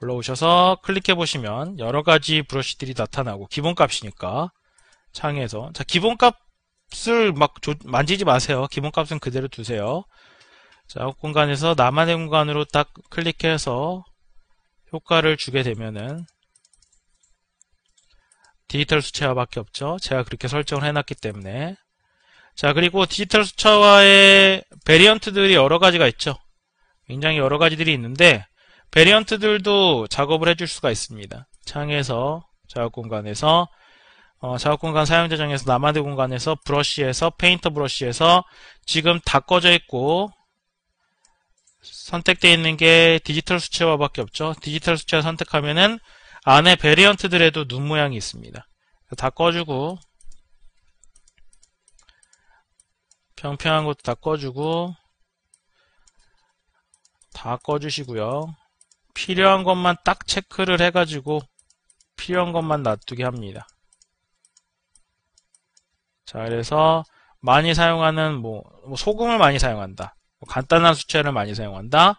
올라오셔서 클릭해 보시면 여러 가지 브러쉬들이 나타나고 기본값이니까 창에서 자, 기본값을 막 만지지 마세요. 기본값은 그대로 두세요. 자, 공간에서 나만의 공간으로 딱 클릭해서 효과를 주게 되면은 디지털 수채화밖에 없죠. 제가 그렇게 설정을 해놨기 때문에. 자, 그리고 디지털 수채화의 베리언트들이 여러 가지가 있죠. 굉장히 여러 가지들이 있는데 베리언트들도 작업을 해줄 수가 있습니다. 창에서 작업 공간에서 작업 공간 사용자 정에서 나만의 공간에서 브러쉬에서 페인터 브러쉬에서 지금 다 꺼져 있고 선택되어 있는 게 디지털 수채화밖에 없죠. 디지털 수채화 선택하면은 안에 베리언트들에도 눈 모양이 있습니다. 다 꺼주고 평평한 것도 다 꺼주고 다 꺼주시고요. 필요한 것만 딱 체크를 해가지고 필요한 것만 놔두게 합니다. 자, 그래서 많이 사용하는 뭐 소금을 많이 사용한다. 간단한 수채를 많이 사용한다.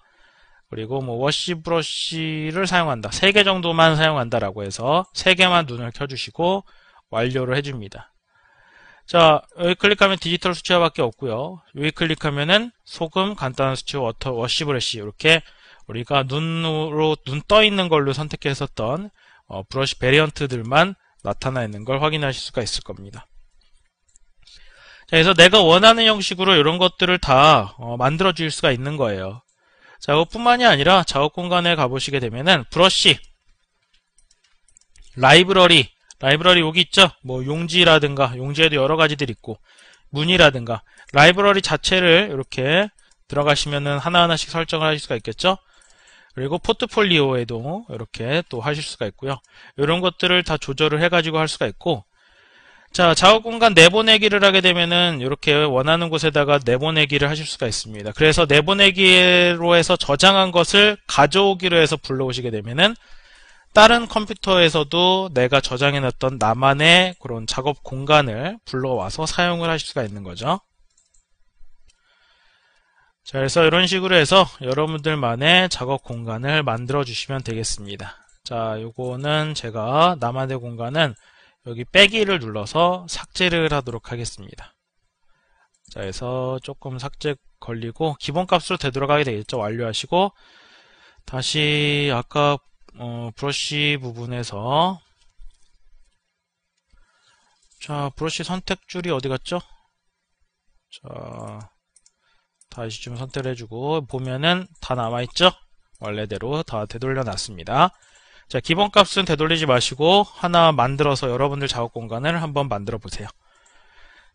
그리고 워시 브러쉬를 사용한다. 3개 정도만 사용한다라고 해서 3개만 눈을 켜주시고 완료를 해줍니다. 자, 여기 클릭하면 디지털 수채화밖에 없고요. 여기 클릭하면은 소금, 간단한 수채, 워시 브러쉬 이렇게 우리가 눈 떠 있는 걸로 선택했었던 브러쉬 베리언트들만 나타나 있는 걸 확인하실 수가 있을 겁니다. 자, 그래서 내가 원하는 형식으로 이런 것들을 다 만들어 줄 수가 있는 거예요. 자, 그것뿐만이 아니라 작업 공간에 가보시게 되면은 브러쉬, 라이브러리 여기 있죠? 용지라든가, 용지에도 여러 가지들이 있고, 무늬라든가, 라이브러리 자체를 이렇게 들어가시면은 하나하나씩 설정을 하실 수가 있겠죠? 그리고 포트폴리오에도 이렇게 또 하실 수가 있고요. 이런 것들을 다 조절을 해가지고 할 수가 있고, 자, 작업 공간 내보내기를 하게 되면은 이렇게 원하는 곳에다가 내보내기를 하실 수가 있습니다. 그래서 내보내기로 해서 저장한 것을 가져오기로 해서 불러오시게 되면은 다른 컴퓨터에서도 내가 저장해놨던 나만의 그런 작업 공간을 불러와서 사용을 하실 수가 있는 거죠. 자, 그래서 이런 식으로 해서 여러분들만의 작업 공간을 만들어 주시면 되겠습니다. 자, 요거는 제가 나만의 공간은 여기 빼기를 눌러서 삭제를 하도록 하겠습니다. 자, 그래서 조금 삭제 걸리고 기본값으로 되돌아가게 되겠죠. 완료하시고 다시 아까 브러쉬 부분에서 자, 브러쉬 선택줄이 어디 갔죠? 자, 다시 좀 선택을 해주고 보면은 다 남아있죠? 원래대로 다 되돌려 놨습니다. 자, 기본값은 되돌리지 마시고 하나 만들어서 여러분들 작업 공간을 한번 만들어 보세요.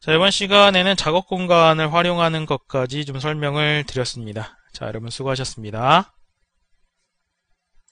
자, 이번 시간에는 작업 공간을 활용하는 것까지 좀 설명을 드렸습니다. 자, 여러분 수고하셨습니다.